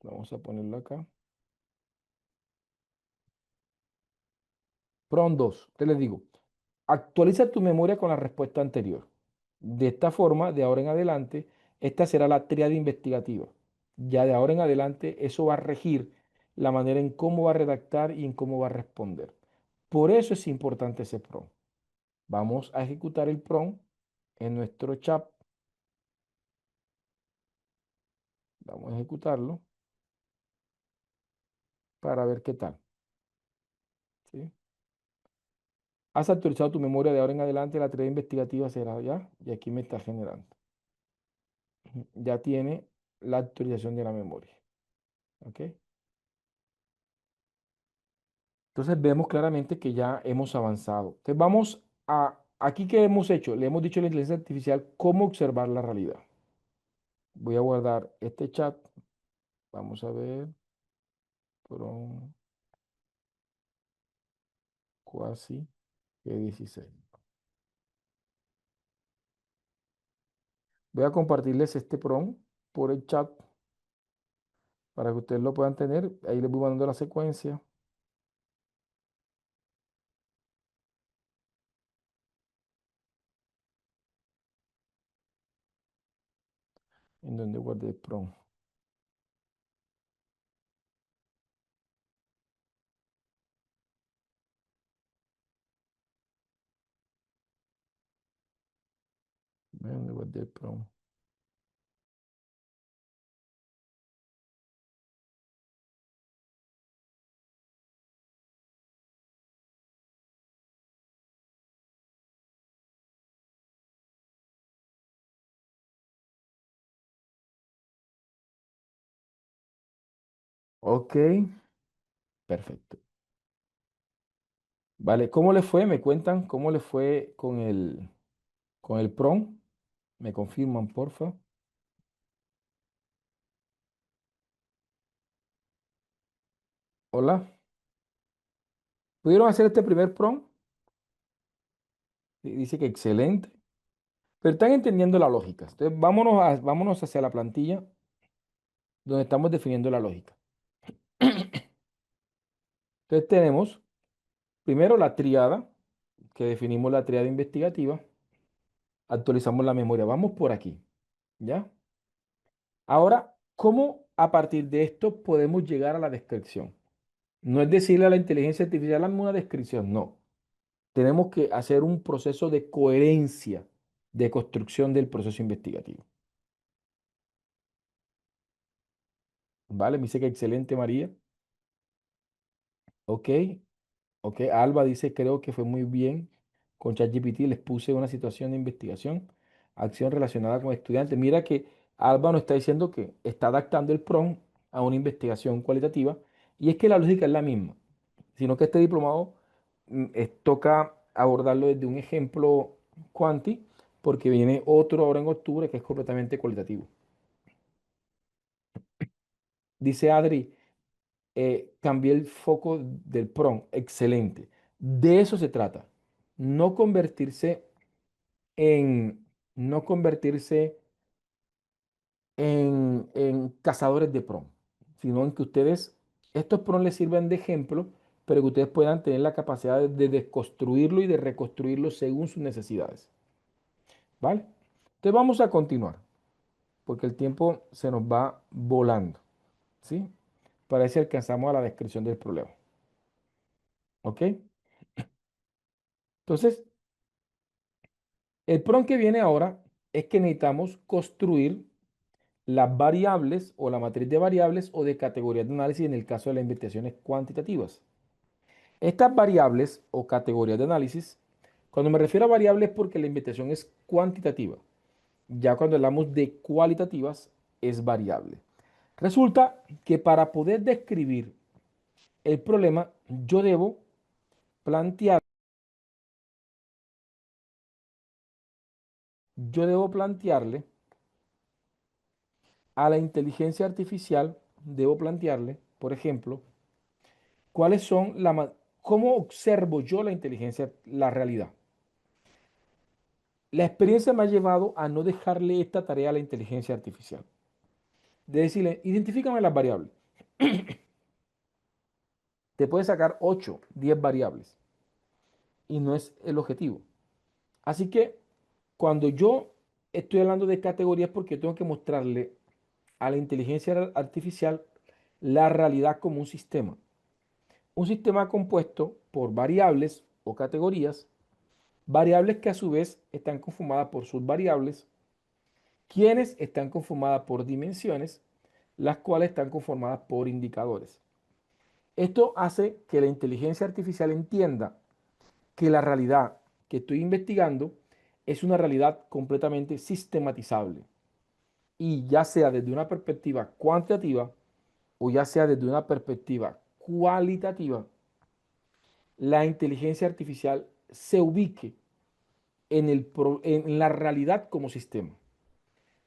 Vamos a ponerlo acá. Prompt 2. Te les digo, actualiza tu memoria con la respuesta anterior. De esta forma, de ahora en adelante, esta será la tríada investigativa. Ya de ahora en adelante, eso va a regir la manera en cómo va a redactar y en cómo va a responder. Por eso es importante ese prompt. Vamos a ejecutar el prompt en nuestro chat. Vamos a ejecutarlo para ver qué tal. ¿Sí? Has actualizado tu memoria de ahora en adelante, la tarea investigativa será ya, y aquí me está generando. Ya tiene la actualización de la memoria. ¿Ok? Entonces vemos claramente que ya hemos avanzado. Entonces vamos aquí ¿qué hemos hecho? Le hemos dicho a la inteligencia artificial cómo observar la realidad. Voy a guardar este chat. Vamos a ver. Pro Quasi G16. Voy a compartirles este prompt por el chat para que ustedes lo puedan tener. Ahí les voy mandando la secuencia. ¿En dónde guardé el prompt? ¿En dónde guardé el prompt? Ok, perfecto. Vale, ¿cómo le fue? ¿Me cuentan cómo le fue con el prompt? ¿Me confirman, porfa? Hola. ¿Pudieron hacer este primer prompt? Dice que excelente. Pero están entendiendo la lógica. Entonces, vámonos hacia la plantilla donde estamos definiendo la lógica. Entonces, tenemos primero la triada, que definimos la triada investigativa. Actualizamos la memoria. Vamos por aquí. ¿Ya? Ahora, ¿cómo a partir de esto podemos llegar a la descripción? No es decirle a la inteligencia artificial, hazme una descripción. No. Tenemos que hacer un proceso de coherencia de construcción del proceso investigativo. ¿Vale? Me dice que excelente, María. Ok. Ok, Alba dice, creo que fue muy bien con ChatGPT, les puse una situación de investigación, acción relacionada con estudiantes. Mira que Alba nos está diciendo que está adaptando el prompt a una investigación cualitativa y es que la lógica es la misma, sino que este diplomado toca abordarlo desde un ejemplo cuanti porque viene otro ahora en octubre que es completamente cualitativo. Dice Adri, cambié el foco del PROM. Excelente. De eso se trata. No convertirse en, no convertirse en cazadores de PROM, sino en que ustedes, estos PROM les sirvan de ejemplo, pero que ustedes puedan tener la capacidad de desconstruirlo y de reconstruirlo según sus necesidades. ¿Vale? Entonces vamos a continuar, porque el tiempo se nos va volando. ¿Sí? Para ver si alcanzamos a la descripción del problema. ¿Ok? Entonces, el prompt que viene ahora es que necesitamos construir las variables o la matriz de variables o de categorías de análisis en el caso de las investigaciones cuantitativas. Estas variables o categorías de análisis, cuando me refiero a variables es porque la investigación es cuantitativa. Ya cuando hablamos de cualitativas es variable. Resulta que para poder describir el problema, plantear, yo debo plantearle a la inteligencia artificial, debo plantearle, por ejemplo, cuáles son cómo observo yo la inteligencia, la realidad. La experiencia me ha llevado a no dejarle esta tarea a la inteligencia artificial. De decirle, identifícame las variables. Te puede sacar 8, 10 variables y no es el objetivo. Así que cuando yo estoy hablando de categorías porque tengo que mostrarle a la inteligencia artificial la realidad como un sistema. Un sistema compuesto por variables o categorías, variables que a su vez están conformadas por subvariables, quienes están conformadas por dimensiones, las cuales están conformadas por indicadores. Esto hace que la inteligencia artificial entienda que la realidad que estoy investigando es una realidad completamente sistematizable y ya sea desde una perspectiva cuantitativa o ya sea desde una perspectiva cualitativa, la inteligencia artificial se ubique en la realidad como sistema.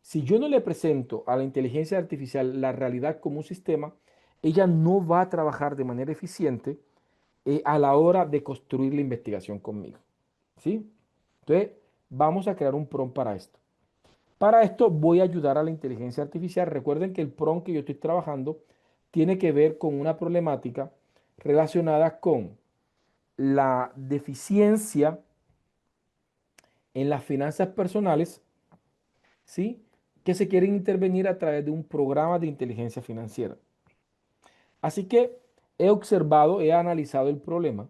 Si yo no le presento a la inteligencia artificial la realidad como un sistema, ella no va a trabajar de manera eficiente a la hora de construir la investigación conmigo. ¿Sí? Entonces, vamos a crear un prompt para esto. Para esto voy a ayudar a la inteligencia artificial. Recuerden que el prompt que yo estoy trabajando tiene que ver con una problemática relacionada con la deficiencia en las finanzas personales, ¿sí? que se quieren intervenir a través de un programa de inteligencia financiera. Así que he observado, he analizado el problema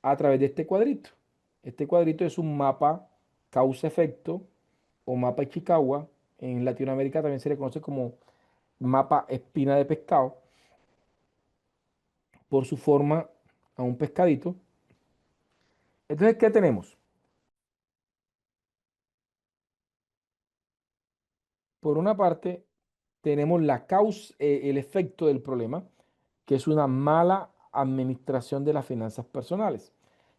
a través de este cuadrito. Este cuadrito es un mapa causa-efecto o mapa Ichikawa. En Latinoamérica también se le conoce como mapa espina de pescado por su forma a un pescadito. Entonces, ¿qué tenemos? Por una parte, tenemos la causa, el efecto del problema, que es una mala administración de las finanzas personales.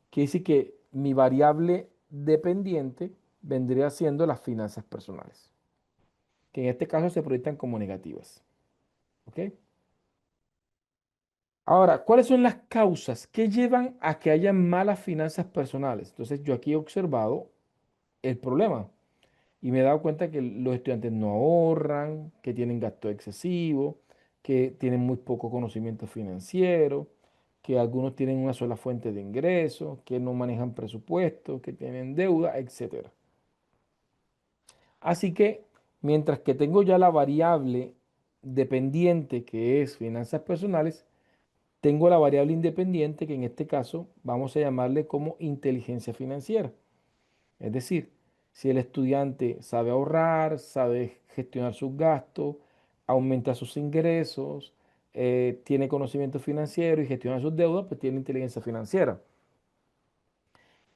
Que dice que mi variable dependiente vendría siendo las finanzas personales, que en este caso se proyectan como negativas. ¿Ok? Ahora, ¿cuáles son las causas que llevan a que haya malas finanzas personales? Entonces, yo aquí he observado el problema y me he dado cuenta que los estudiantes no ahorran, que tienen gasto excesivo, que tienen muy poco conocimiento financiero, que algunos tienen una sola fuente de ingresos, que no manejan presupuestos, que tienen deuda, etcétera. Así que, mientras que tengo ya la variable dependiente que es finanzas personales, tengo la variable independiente que en este caso vamos a llamarle como inteligencia financiera. Es decir, si el estudiante sabe ahorrar, sabe gestionar sus gastos, aumenta sus ingresos, tiene conocimiento financiero y gestiona sus deudas, pues tiene inteligencia financiera.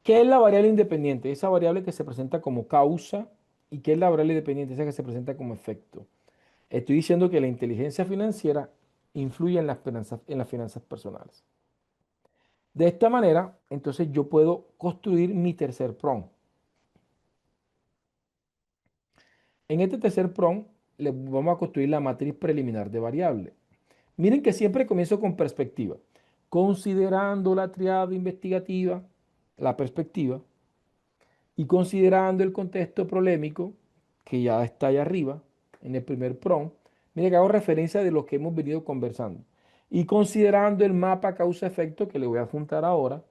¿Qué es la variable independiente? Esa variable que se presenta como causa. ¿Y qué es la variable independiente? Esa que se presenta como efecto. Estoy diciendo que la inteligencia financiera influye en las finanzas personales. De esta manera, entonces yo puedo construir mi tercer PROM. En este tercer PROM le vamos a construir la matriz preliminar de variable. Miren que siempre comienzo con perspectiva. Considerando la triada investigativa, la perspectiva, y considerando el contexto problemático, que ya está ahí arriba, en el primer PROM, mire que hago referencia de lo que hemos venido conversando. Y considerando el mapa causa-efecto que le voy a juntar ahora,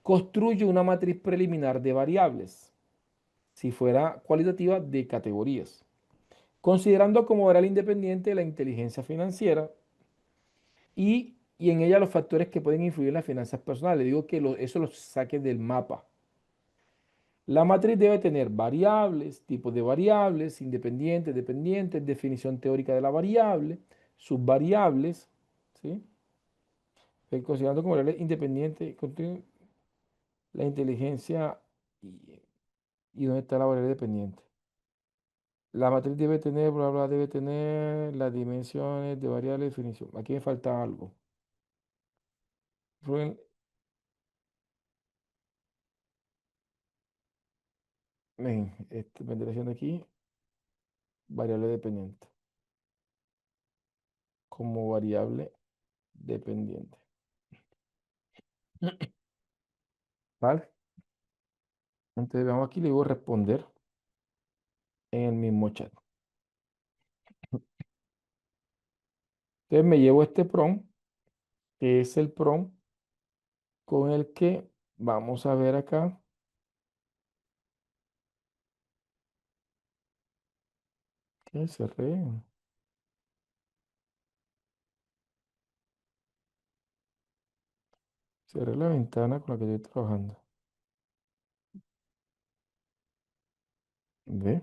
construyo una matriz preliminar de variables, si fuera cualitativa, de categorías. Considerando como variable independiente la inteligencia financiera y en ella los factores que pueden influir en las finanzas personales. Digo que eso los saque del mapa. La matriz debe tener variables, tipos de variables, independientes, dependientes, definición teórica de la variable, subvariables, ¿sí? Considerando como variable independiente la inteligencia y, y dónde está la variable dependiente. La matriz debe tener, bla, bla, debe tener las dimensiones de variable definición. Aquí me falta algo. Rubén, ven, vendrá siendo aquí variable dependiente, como variable dependiente. ¿Vale? Entonces veamos aquí, le digo responder en el mismo chat. Entonces me llevo este PROM, que es el PROM con el que vamos a ver acá. Que cerré la ventana con la que estoy trabajando. ¿Ve?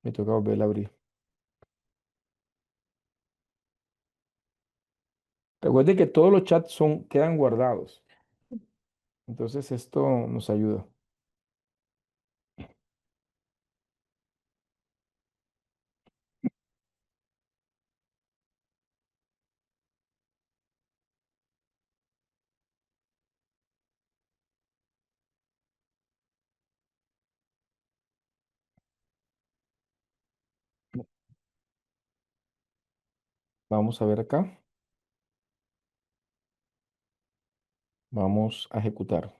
Me toca volver a abrir. Recuerde que todos los chats quedan guardados. Entonces esto nos ayuda. Vamos a ver acá. Vamos a ejecutar.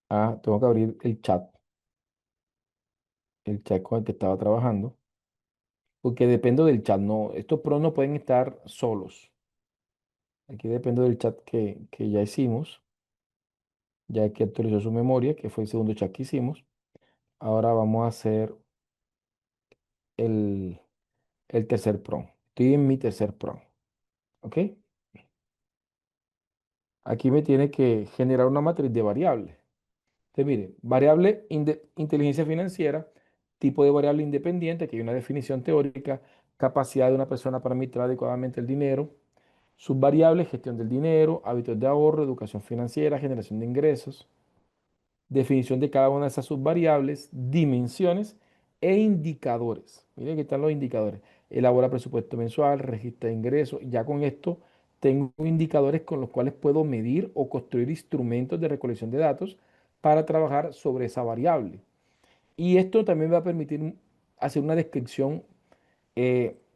Ah, tengo que abrir el chat con el que estaba trabajando, porque dependo del chat. No, estos pros no pueden estar solos. Aquí dependo del chat que ya hicimos, ya que actualizó su memoria, que fue el segundo chat que hicimos. Ahora vamos a hacer el, el tercer prompt. Estoy en mi tercer prompt. ¿Ok? Aquí me tiene que generar una matriz de variables. Entonces, mire, variable inteligencia financiera, tipo de variable independiente, que hay una definición teórica, capacidad de una persona para administrar adecuadamente el dinero, subvariables, gestión del dinero, hábitos de ahorro, educación financiera, generación de ingresos, definición de cada una de esas subvariables, dimensiones e indicadores. Miren que están los indicadores. Elabora presupuesto mensual, registra ingresos. Ya con esto tengo indicadores con los cuales puedo medir o construir instrumentos de recolección de datos para trabajar sobre esa variable. Y esto también me va a permitir hacer una descripción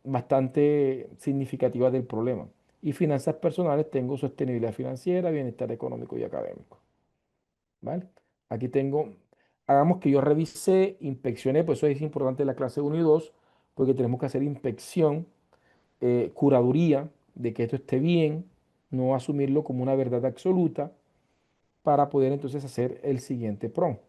bastante significativa del problema. Y finanzas personales tengo sostenibilidad financiera, bienestar económico y académico. ¿Vale? Aquí tengo, hagamos que yo revise, inspeccioné, pues eso es importante en la clase 1 y 2 porque tenemos que hacer inspección, curaduría de que esto esté bien, no asumirlo como una verdad absoluta para poder entonces hacer el siguiente prompt.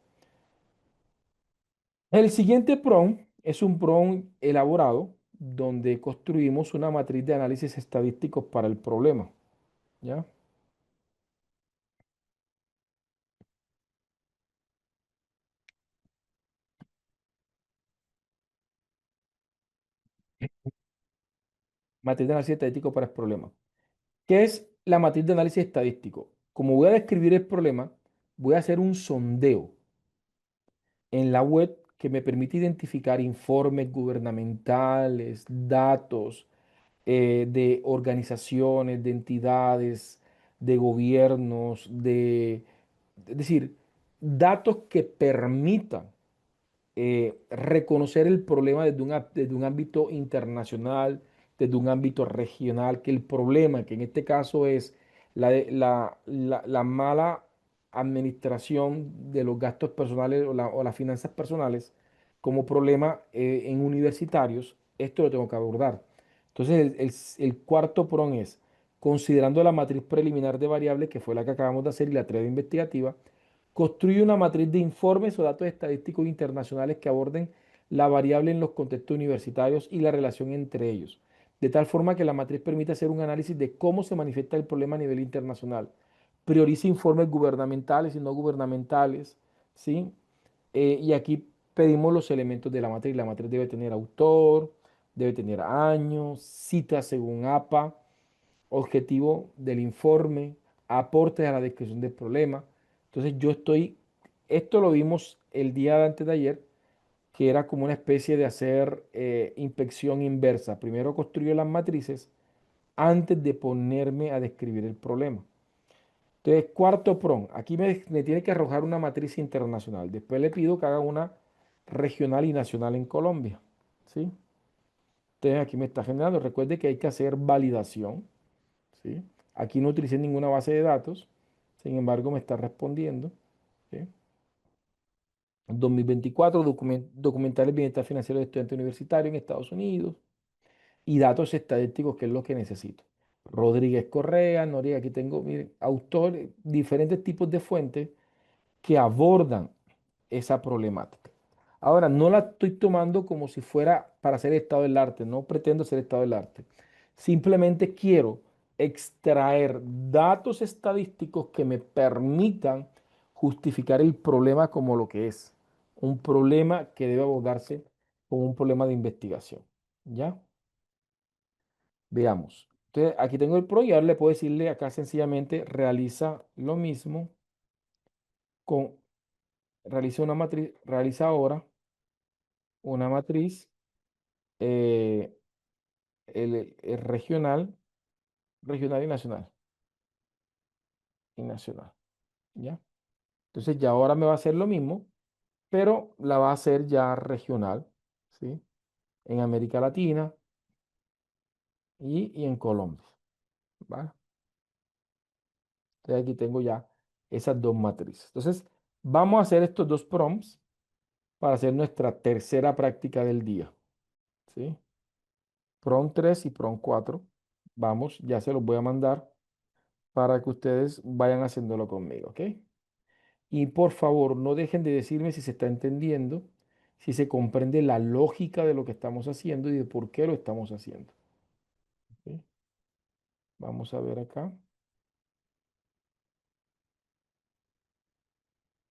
El siguiente prompt es un prompt elaborado donde construimos una matriz de análisis estadísticos para el problema, ¿ya? Matriz de análisis estadístico para el problema. ¿Qué es la matriz de análisis estadístico? Como voy a describir el problema, voy a hacer un sondeo en la web que me permite identificar informes gubernamentales, datos de organizaciones, de entidades, de gobiernos, es decir, datos que permitan reconocer el problema desde un ámbito internacional, desde un ámbito regional, que el problema, que en este caso es la mala administración de los gastos personales o las finanzas personales, como problema en universitarios, esto lo tengo que abordar. Entonces, el cuarto PRON es, considerando la matriz preliminar de variables, que fue la que acabamos de hacer, y la tarea investigativa, construye una matriz de informes o datos estadísticos internacionales que aborden la variable en los contextos universitarios y la relación entre ellos, de tal forma que la matriz permite hacer un análisis de cómo se manifiesta el problema a nivel internacional. Prioriza informes gubernamentales y no gubernamentales, ¿sí? Y aquí pedimos los elementos de la matriz. La matriz debe tener autor, debe tener año, cita según APA, objetivo del informe, aportes a la descripción del problema. Entonces esto lo vimos el día de antes de ayer, que era como una especie de hacer inspección inversa. Primero construyo las matrices antes de ponerme a describir el problema. Entonces, cuarto prong, aquí me tiene que arrojar una matriz internacional. Después le pido que haga una regional y nacional en Colombia. ¿Sí? Entonces, aquí me está generando. Recuerde que hay que hacer validación. ¿Sí? Aquí no utilicé ninguna base de datos, sin embargo me está respondiendo. ¿Sí? 2024, documentar el bienestar financiero de estudiante universitario en Estados Unidos y datos estadísticos, que es lo que necesito. Rodríguez Correa, Noriega, aquí tengo, miren, autores, diferentes tipos de fuentes que abordan esa problemática. Ahora, no la estoy tomando como si fuera para hacer estado del arte, no pretendo ser estado del arte. Simplemente quiero extraer datos estadísticos que me permitan justificar el problema como lo que es, un problema que debe abordarse como un problema de investigación. ¿Ya? Veamos. Entonces, aquí tengo el pro y ahora le puedo decirle acá sencillamente realiza lo mismo con, realiza una matriz, realiza ahora una matriz eh, el regional, regional y nacional, ¿ya? Entonces ya ahora me va a hacer lo mismo, pero la va a hacer ya regional, ¿sí? En América Latina y en Colombia, ¿vale? Entonces aquí tengo ya esas dos matrices. Entonces vamos a hacer estos dos prompts para hacer nuestra tercera práctica del día, ¿sí? Prompt 3 y prompt 4. Vamos, ya se los voy a mandar para que ustedes vayan haciéndolo conmigo, ¿ok? Y por favor, no dejen de decirme si se está entendiendo, si se comprende la lógica de lo que estamos haciendo y de por qué lo estamos haciendo. ¿Ok? Vamos a ver acá.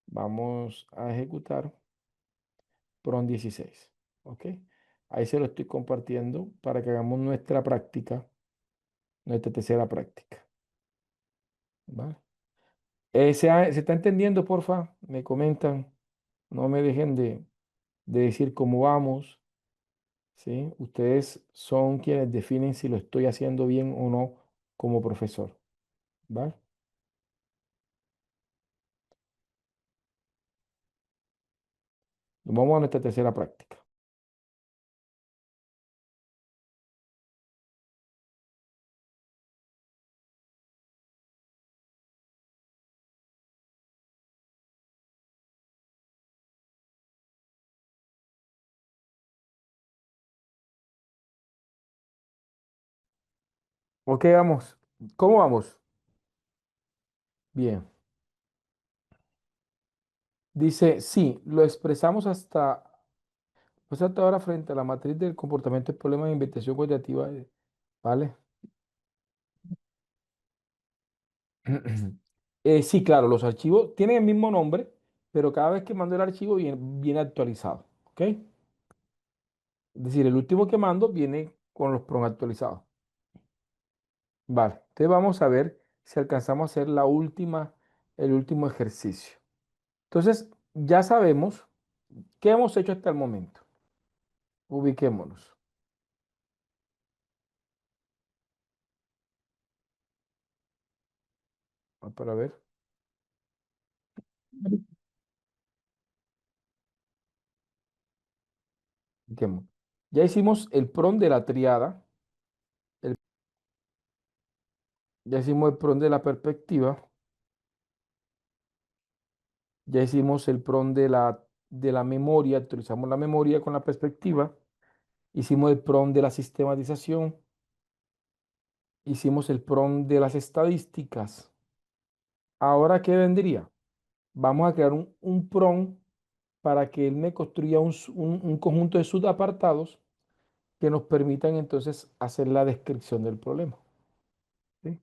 Vamos a ejecutar PRON 16. ¿Ok? Ahí se lo estoy compartiendo para que hagamos nuestra práctica, nuestra tercera práctica. ¿Vale? ¿Se está entendiendo, porfa? Me comentan. No me dejen de decir cómo vamos. ¿Sí? Ustedes son quienes definen si lo estoy haciendo bien o no como profesor. ¿Vale? Vamos a nuestra tercera práctica. Ok, vamos. ¿Cómo vamos? Bien. Dice, sí, lo expresamos hasta ahora frente a la matriz del comportamiento del problema de investigación cuantitativa. ¿Vale? Sí, claro, los archivos tienen el mismo nombre, pero cada vez que mando el archivo viene actualizado. ¿Ok? Es decir, el último que mando viene con los PROM actualizados. Vale, entonces vamos a ver si alcanzamos a hacer el último ejercicio. Entonces, ya sabemos qué hemos hecho hasta el momento. Ubiquémonos. Para ver. Ubiquémonos. Ya hicimos el PROM de la triada, el- ya hicimos el PROM de la perspectiva, ya hicimos el PROM de la memoria, actualizamos la memoria con la perspectiva, hicimos el PROM de la sistematización, hicimos el PROM de las estadísticas. Ahora, ¿qué vendría? Vamos a crear un PROM para que él me construya un conjunto de subapartados que nos permitan entonces hacer la descripción del problema. ¿Sí?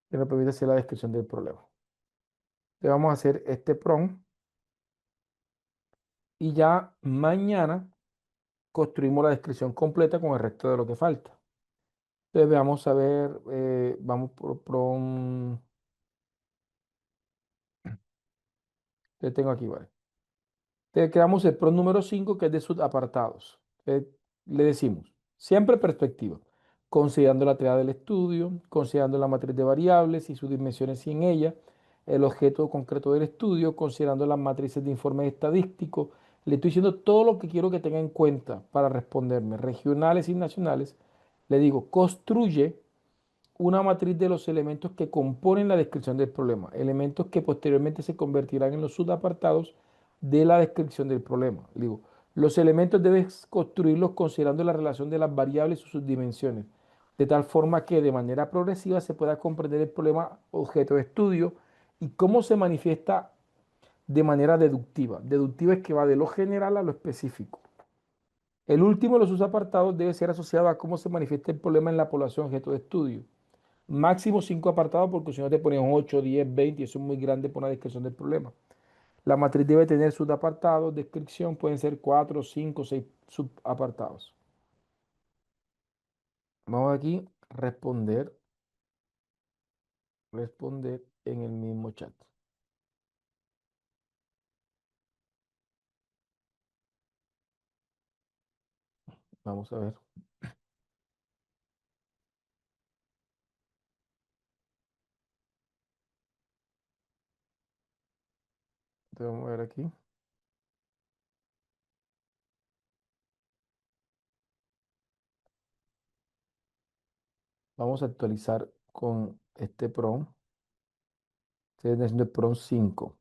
Que nos permita hacer la descripción del problema. Entonces vamos a hacer este PROM y ya mañana construimos la descripción completa con el resto de lo que falta. Entonces vamos a ver, vamos por PROM, que tengo aquí, ¿vale? Entonces creamos el PROM número 5 que es de subapartados. Le decimos, siempre perspectiva, considerando la triada del estudio, considerando la matriz de variables y sus dimensiones y en ella, el objeto concreto del estudio, considerando las matrices de informes estadísticos. Le estoy diciendo todo lo que quiero que tenga en cuenta para responderme, regionales y nacionales. Le digo, construye una matriz de los elementos que componen la descripción del problema, elementos que posteriormente se convertirán en los subapartados de la descripción del problema. Digo, los elementos debes construirlos considerando la relación de las variables y sus dimensiones, de tal forma que de manera progresiva se pueda comprender el problema objeto de estudio y cómo se manifiesta de manera deductiva. Deductiva es que va de lo general a lo específico. El último de los subapartados debe ser asociado a cómo se manifiesta el problema en la población objeto de estudio. Máximo 5 apartados porque si no te ponen 8, 10, 20 y eso es muy grande por una descripción del problema. La matriz debe tener subapartados, descripción, pueden ser 4, 5, 6 subapartados. Vamos aquí, responder en el mismo chat. Vamos a ver. Vamos a ver aquí. Vamos a actualizar con este PROM. Estoy haciendo el PROM 5.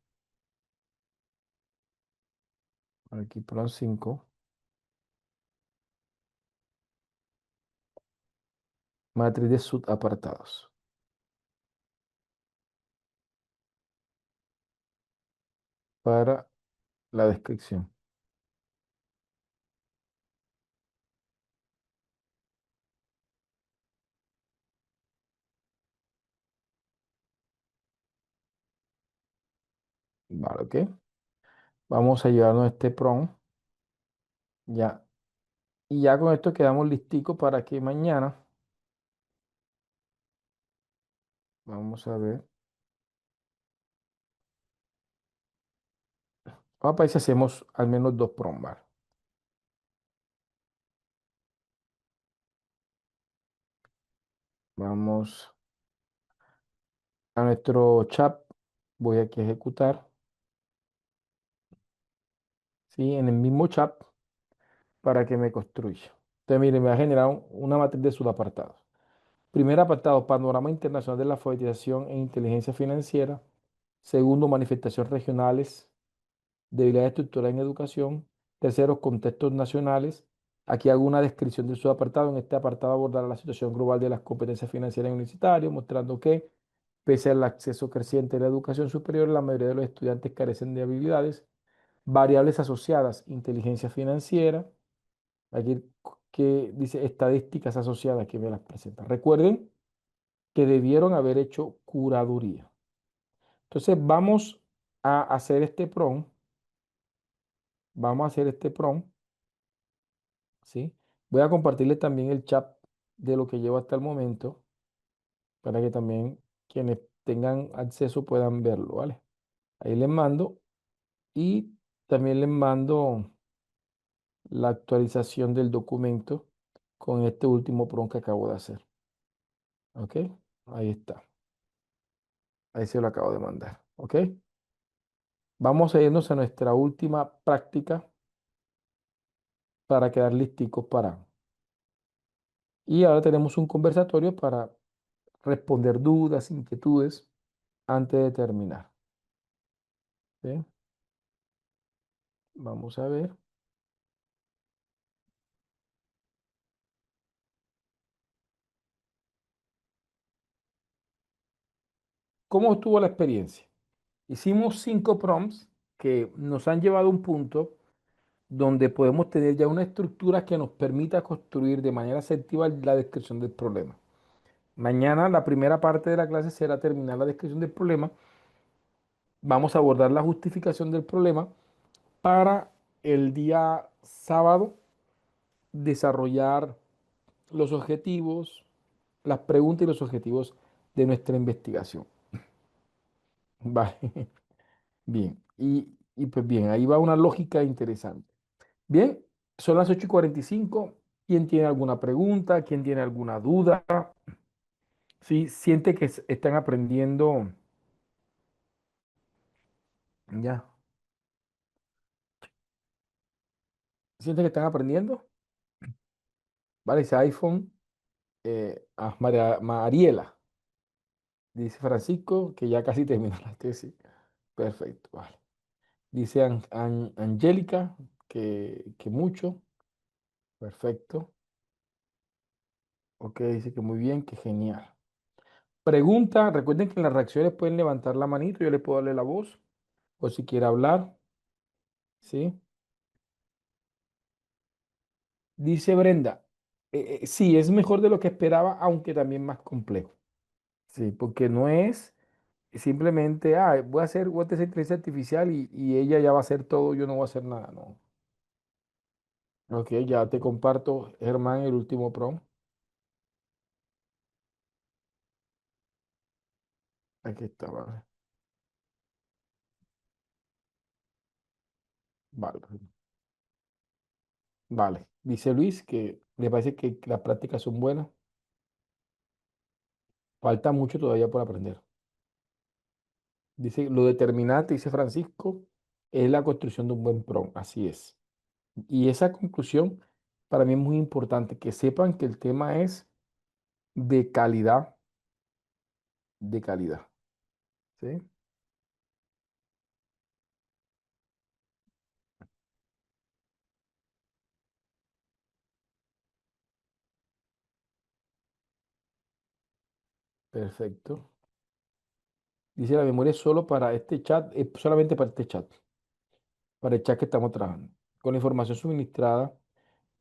Aquí PROM 5. Matriz de subapartados. para la descripción. Vale, ok. Vamos a llevarnos este prompt. Ya. Y ya con esto quedamos listicos para que mañana, vamos a ver. Vamos a ver si hacemos al menos dos prompts. Vale. Vamos a nuestro chat. Voy aquí a ejecutar. ¿Sí? En el mismo chat para que me construya. Entonces, mire, me va a generar una matriz de subapartados. Primer apartado, panorama internacional de la alfabetización e inteligencia financiera. Segundo, manifestaciones regionales, debilidades estructurales en educación. Tercero, contextos nacionales. Aquí hago una descripción del subapartado. En este apartado abordará la situación global de las competencias financieras universitarias, mostrando que, pese al acceso creciente a la educación superior, la mayoría de los estudiantes carecen de habilidades. Variables asociadas, inteligencia financiera. Aquí que dice estadísticas asociadas que me las presenta. Recuerden que debieron haber hecho curaduría. Entonces vamos a hacer este prompt, vamos a hacer este prompt, ¿sí? Voy a compartirle también el chat de lo que llevo hasta el momento para que también quienes tengan acceso puedan verlo, ¿vale? Ahí les mando y también les mando la actualización del documento con este último prompt que acabo de hacer, ¿ok? Ahí está, ahí se lo acabo de mandar, ¿ok? Vamos a irnos a nuestra última práctica para quedar listicos para. Y ahora tenemos un conversatorio para responder dudas, inquietudes antes de terminar. ¿Sí? Vamos a ver. ¿Cómo estuvo la experiencia? Hicimos 5 prompts que nos han llevado a un punto donde podemos tener ya una estructura que nos permita construir de manera asertiva la descripción del problema. Mañana la primera parte de la clase será terminar la descripción del problema. Vamos a abordar la justificación del problema para el día sábado desarrollar los objetivos, las preguntas y los objetivos de nuestra investigación. Vale, bien. Y pues bien, ahí va una lógica interesante. Bien, son las 8:45. ¿Quién tiene alguna pregunta? ¿Quién tiene alguna duda? ¿Sí? ¿Siente que están aprendiendo? Ya. ¿Siente que están aprendiendo? Vale, ese iPhone. Mariela, dice Francisco, que ya casi terminó la tesis. Perfecto, vale. Dice Angélica que mucho. Perfecto. Ok, dice que muy bien, que genial. Pregunta, recuerden que en las reacciones pueden levantar la manito, yo le puedo darle la voz, o si quiere hablar, ¿sí? Dice Brenda, sí, es mejor de lo que esperaba, aunque también más complejo. Sí, porque no es simplemente, voy a hacer inteligencia artificial y ella ya va a hacer todo, yo no voy a hacer nada, no. Ok, ya te comparto, Germán, el último prompt. Aquí está, vale. Vale. Vale. Dice Luis que le parece que las prácticas son buenas. Falta mucho todavía por aprender. Dice, lo determinante, dice Francisco, es la construcción de un buen prompt. Así es. Y esa conclusión para mí es muy importante, que sepan que el tema es de calidad, de calidad. ¿Sí? Perfecto. Dice, la memoria es solo para este chat, es solamente para este chat. para el chat que estamos trabajando. Con la información suministrada,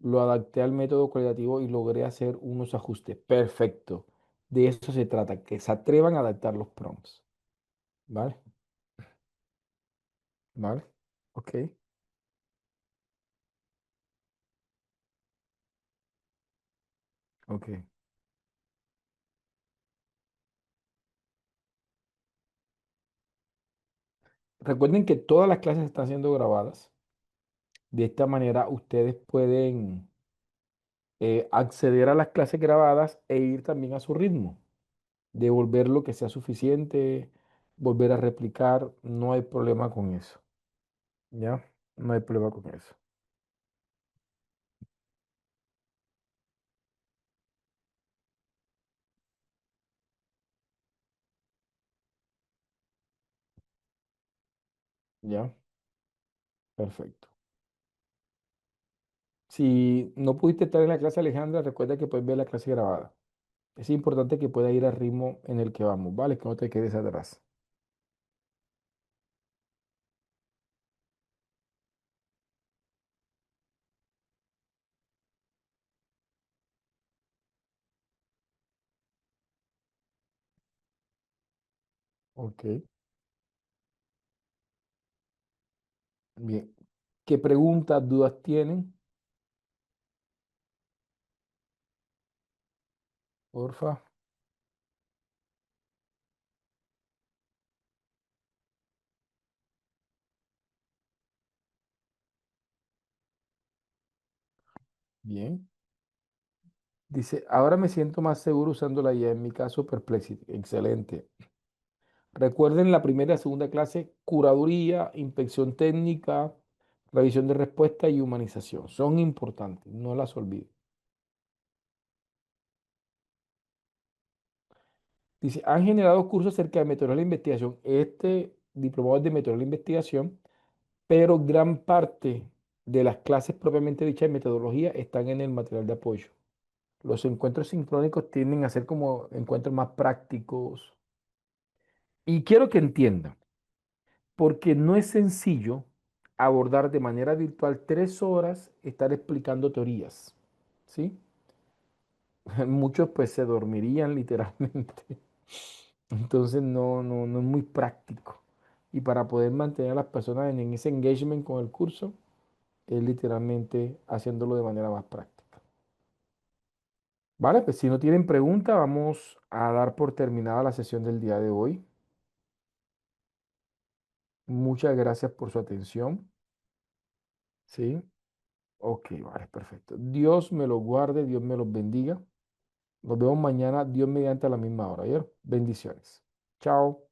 lo adapté al método cualitativo y logré hacer unos ajustes. Perfecto. De eso se trata, que se atrevan a adaptar los prompts. ¿Vale? ¿Vale? Ok. Ok. Recuerden que todas las clases están siendo grabadas. De esta manera ustedes pueden acceder a las clases grabadas e ir también a su ritmo. Devolver lo que sea suficiente, volver a replicar, no hay problema con eso. ¿Ya? No hay problema con eso. ¿Ya? Perfecto. Si no pudiste estar en la clase, Alejandra, recuerda que puedes ver la clase grabada. Es importante que pueda ir al ritmo en el que vamos, ¿vale? Que no te quedes atrás. Ok. Bien. ¿Qué preguntas, dudas tienen? Porfa. Bien. Dice, ahora me siento más seguro usando la IA. En mi caso, Perplexity. Excelente. Recuerden la primera y segunda clase, curaduría, inspección técnica, revisión de respuesta y humanización. Son importantes, no las olviden. Dice, han generado cursos acerca de metodología de investigación. Este diplomado es de metodología de investigación, pero gran parte de las clases propiamente dichas de metodología están en el material de apoyo. Los encuentros sincrónicos tienden a ser como encuentros más prácticos. Y quiero que entiendan, porque no es sencillo abordar de manera virtual 3 horas, estar explicando teorías, ¿sí? Muchos pues se dormirían literalmente. Entonces no es muy práctico. Y para poder mantener a las personas en ese engagement con el curso, es literalmente haciéndolo de manera más práctica. Vale, pues si no tienen pregunta, vamos a dar por terminada la sesión del día de hoy. Muchas gracias por su atención. ¿Sí? Ok, vale, perfecto. Dios me los guarde, Dios me los bendiga. Nos vemos mañana, Dios mediante a la misma hora. ¿Ya? Bendiciones. Chao.